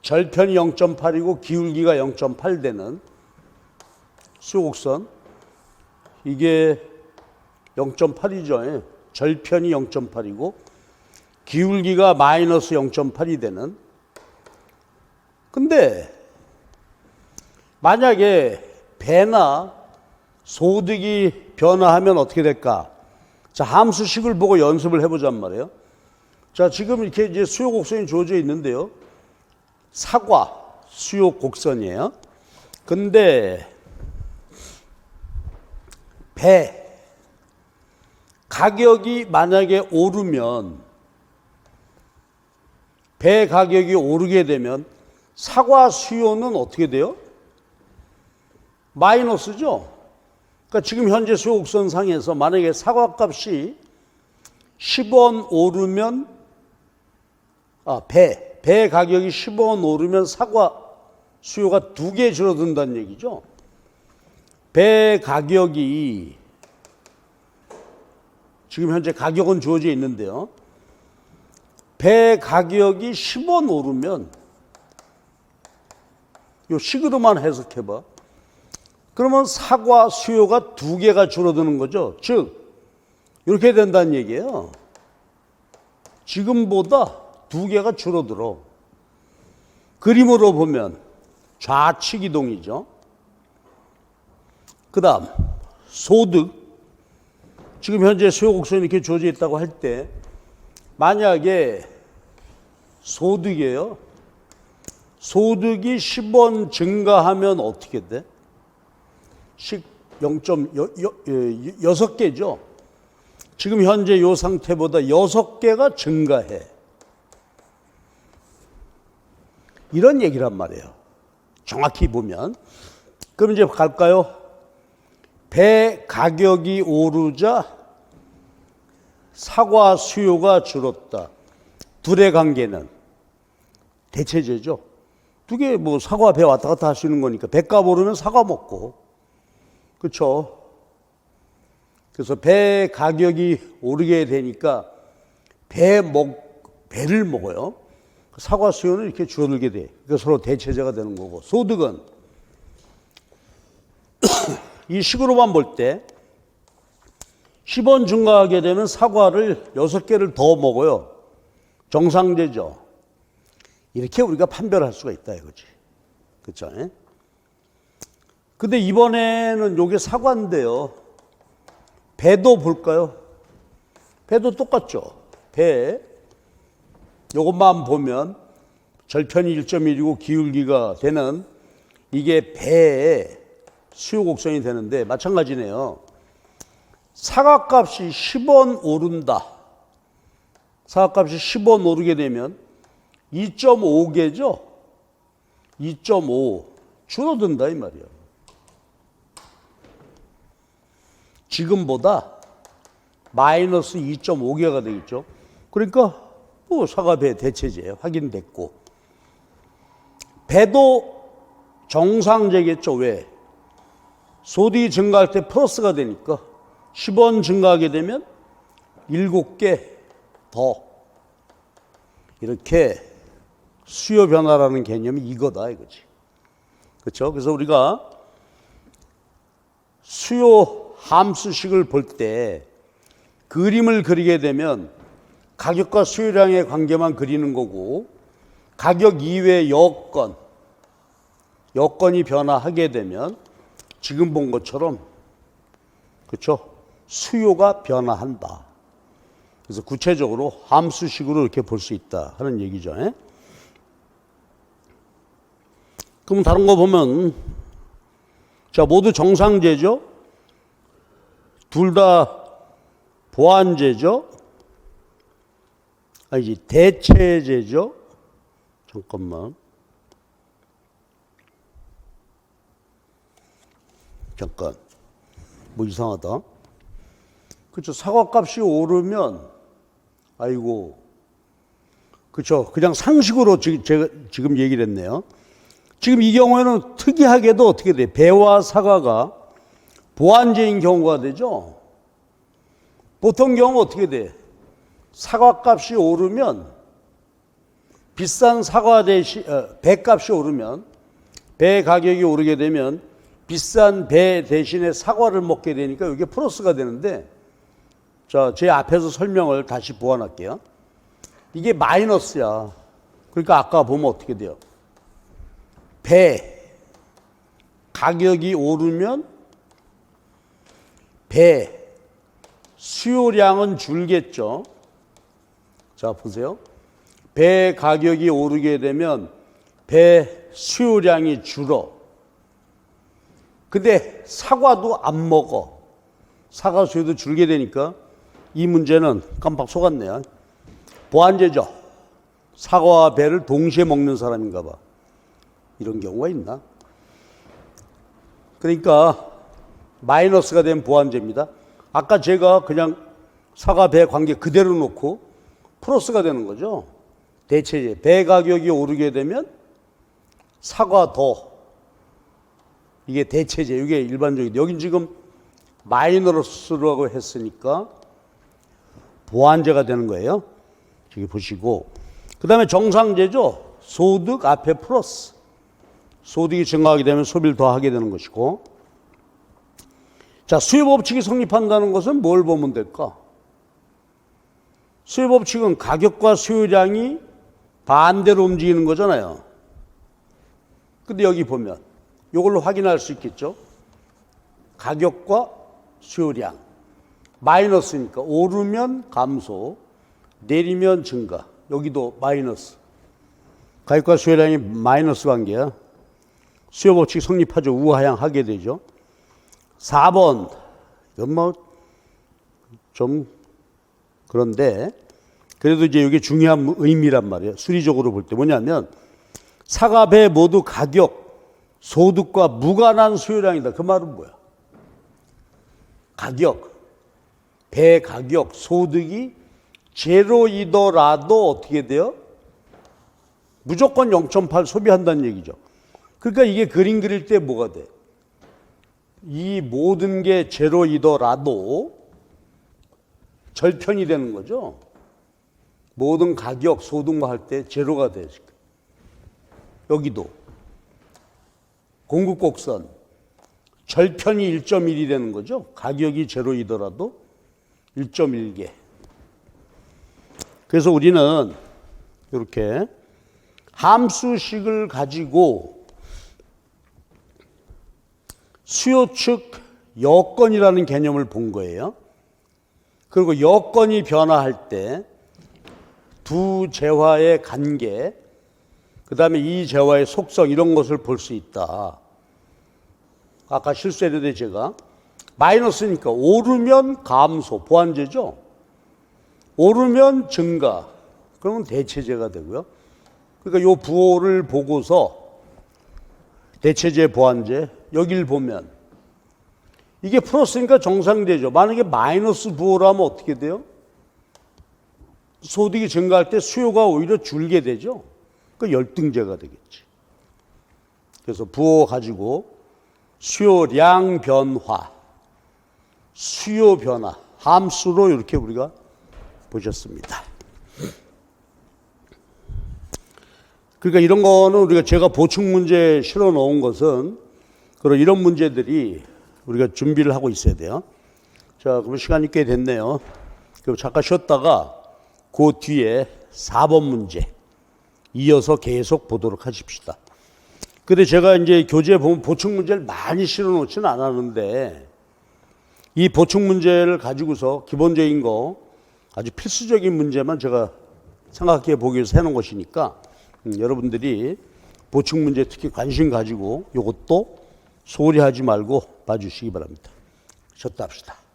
절편이 0.8이고 기울기가 0.8 되는 수요 곡선. 이게 0.8이죠. 절편이 0.8이고 기울기가 마이너스 0.8이 되는. 근데 만약에 배나 소득이 변화하면 어떻게 될까? 자, 함수식을 보고 연습을 해보잔 말이에요. 자, 지금 이렇게 이제 수요 곡선이 주어져 있는데요. 사과 수요 곡선이에요. 근데 배 가격이 만약에 오르면, 배 가격이 오르게 되면 사과 수요는 어떻게 돼요? 마이너스죠. 그러니까 지금 현재 수요 곡선 상에서 만약에 사과 값이 10원 오르면 배 가격이 10원 오르면 사과 수요가 2개 줄어든다는 얘기죠. 배 가격이 지금 현재 가격은 주어져 있는데요. 배 가격이 10원 오르면 요 식으로만 해석해봐. 그러면 사과 수요가 2개가 줄어드는 거죠. 즉 이렇게 된다는 얘기예요. 지금보다 2개가 줄어들어. 그림으로 보면 좌측 이동이죠. 그 다음 소득. 지금 현재 수요 곡선이 이렇게 주어져 있다고 할 때 만약에 소득이에요. 소득이 10원 증가하면 어떻게 돼? 식 0.6개죠. 지금 현재 이 상태보다 6개가 증가해. 이런 얘기란 말이에요. 정확히 보면. 그럼 이제 갈까요? 배 가격이 오르자 사과 수요가 줄었다. 둘의 관계는 대체제죠. 두 개 뭐 사과 배 왔다 갔다 할 수 있는 거니까 배값 오르면 사과 먹고, 그렇죠? 그래서 배 가격이 오르게 되니까 배를 먹어요. 사과 수요는 이렇게 줄어들게 돼. 그러니까 서로 대체제가 되는 거고, 소득은 이 식으로만 볼 때 10원 증가하게 되면 사과를 6개를 더 먹어요. 정상제죠. 이렇게 우리가 판별할 수가 있다 이거지. 그렇죠? 근데 이번에는 요게 사과인데요. 배도 볼까요? 배도 똑같죠. 배 요것만 보면 절편이 1.1이고 기울기가 되는 이게 배의 수요 곡선이 되는데 마찬가지네요. 사과값이 10원 오른다. 사과값이 10원 오르게 되면 2.5개죠. 2.5 줄어든다 이 말이에요. 지금보다 마이너스 2.5개가 되겠죠. 그러니까 뭐 사과배 대체제 확인됐고, 배도 정상제겠죠. 왜? 소득이 증가할 때 플러스가 되니까 10원 증가하게 되면 7개 더, 이렇게 수요 변화라는 개념이 이거다 이거지. 그렇죠? 그래서 우리가 수요 함수식을 볼 때 그림을 그리게 되면 가격과 수요량의 관계만 그리는 거고, 가격 이외의 여건이 변화하게 되면 지금 본 것처럼, 그렇죠? 수요가 변화한다. 그래서 구체적으로 함수식으로 이렇게 볼 수 있다 하는 얘기죠. 그럼 다른 거 보면, 자, 모두 정상제죠? 둘 다 보완제죠? 아니지, 대체제죠? 잠깐만. 잠깐. 뭐 이상하다. 그렇죠. 사과값이 오르면, 아이고. 그렇죠. 그냥 상식으로 제가 지금 얘기를 했네요. 지금 이 경우에는 특이하게도 어떻게 돼? 배와 사과가 보완제인 경우가 되죠. 보통 경우 어떻게 돼? 사과값이 오르면 비싼 사과 대신 배값이 오르면, 배 가격이 오르게 되면 비싼 배 대신에 사과를 먹게 되니까 이게 플러스가 되는데, 자, 제 앞에서 설명을 다시 보완할게요. 이게 마이너스야. 그러니까 아까 보면 어떻게 돼요? 배 가격이 오르면 배 수요량은 줄겠죠. 자, 보세요. 배 가격이 오르게 되면 배 수요량이 줄어. 근데 사과도 안 먹어. 사과 수요도 줄게 되니까 이 문제는 깜빡 속았네요. 보완제죠. 사과와 배를 동시에 먹는 사람인가 봐. 이런 경우가 있나? 그러니까 마이너스가 된 보완제입니다. 아까 제가 그냥 사과 배 관계 그대로 놓고 플러스가 되는 거죠. 대체제. 배 가격이 오르게 되면 사과 더. 이게 대체제. 이게 일반적인. 여긴 지금 마이너스라고 했으니까 보완제가 되는 거예요. 여기 보시고. 그 다음에 정상제죠. 소득 앞에 플러스. 소득이 증가하게 되면 소비를 더 하게 되는 것이고. 자, 수요법칙이 성립한다는 것은 뭘 보면 될까? 수요법칙은 가격과 수요량이 반대로 움직이는 거잖아요. 근데 여기 보면 이걸로 확인할 수 있겠죠? 가격과 수요량. 마이너스니까 오르면 감소, 내리면 증가. 여기도 마이너스. 가격과 수요량이 마이너스 관계야. 수요법칙 성립하죠. 우하향하게 되죠. 4번. 이건 뭐 좀 그런데 그래도 이제 이게 중요한 의미란 말이에요. 수리적으로 볼 때 뭐냐면 사과, 배 모두 가격, 소득과 무관한 수요량이다. 그 말은 뭐야? 가격, 배 가격, 소득이 제로이더라도 어떻게 돼요? 무조건 0.8 소비한다는 얘기죠. 그러니까 이게 그림 그릴 때 뭐가 돼? 이 모든 게 제로이더라도 절편이 되는 거죠. 모든 가격, 소득만 할 때 제로가 돼. 여기도 공급곡선 절편이 1.1이 되는 거죠. 가격이 제로이더라도 1.1개. 그래서 우리는 이렇게 함수식을 가지고 수요 측 여건이라는 개념을 본 거예요. 그리고 여건이 변화할 때 두 재화의 관계, 그 다음에 이 재화의 속성 이런 것을 볼 수 있다. 아까 실수했는데 제가 마이너스니까 오르면 감소, 보완제죠. 오르면 증가, 그러면 대체제가 되고요. 그러니까 요 부호를 보고서 대체제, 보완제 여기를 보면 이게 플러스니까 정상되죠. 만약에 마이너스 부호라면 어떻게 돼요? 소득이 증가할 때 수요가 오히려 줄게 되죠. 그 열등제가 되겠지. 그래서 부호 가지고 수요량 변화, 수요 변화 함수로 이렇게 우리가 보셨습니다. 그러니까 이런 거는 우리가 제가 보충 문제 실어 놓은 것은 그런 이런 문제들이 우리가 준비를 하고 있어야 돼요. 자, 그럼 시간이 꽤 됐네요. 그럼 잠깐 쉬었다가 그 뒤에 4번 문제 이어서 계속 보도록 하십시다. 근데 제가 이제 교재에 보면 보충 문제를 많이 실어 놓지는 않았는데 이 보충 문제를 가지고서 기본적인 거 아주 필수적인 문제만 제가 생각해 보기 위해서 해놓은 것이니까 여러분들이 보충 문제 특히 관심 가지고 이것도 소홀히 하지 말고 봐주시기 바랍니다. 쉬었다 합시다.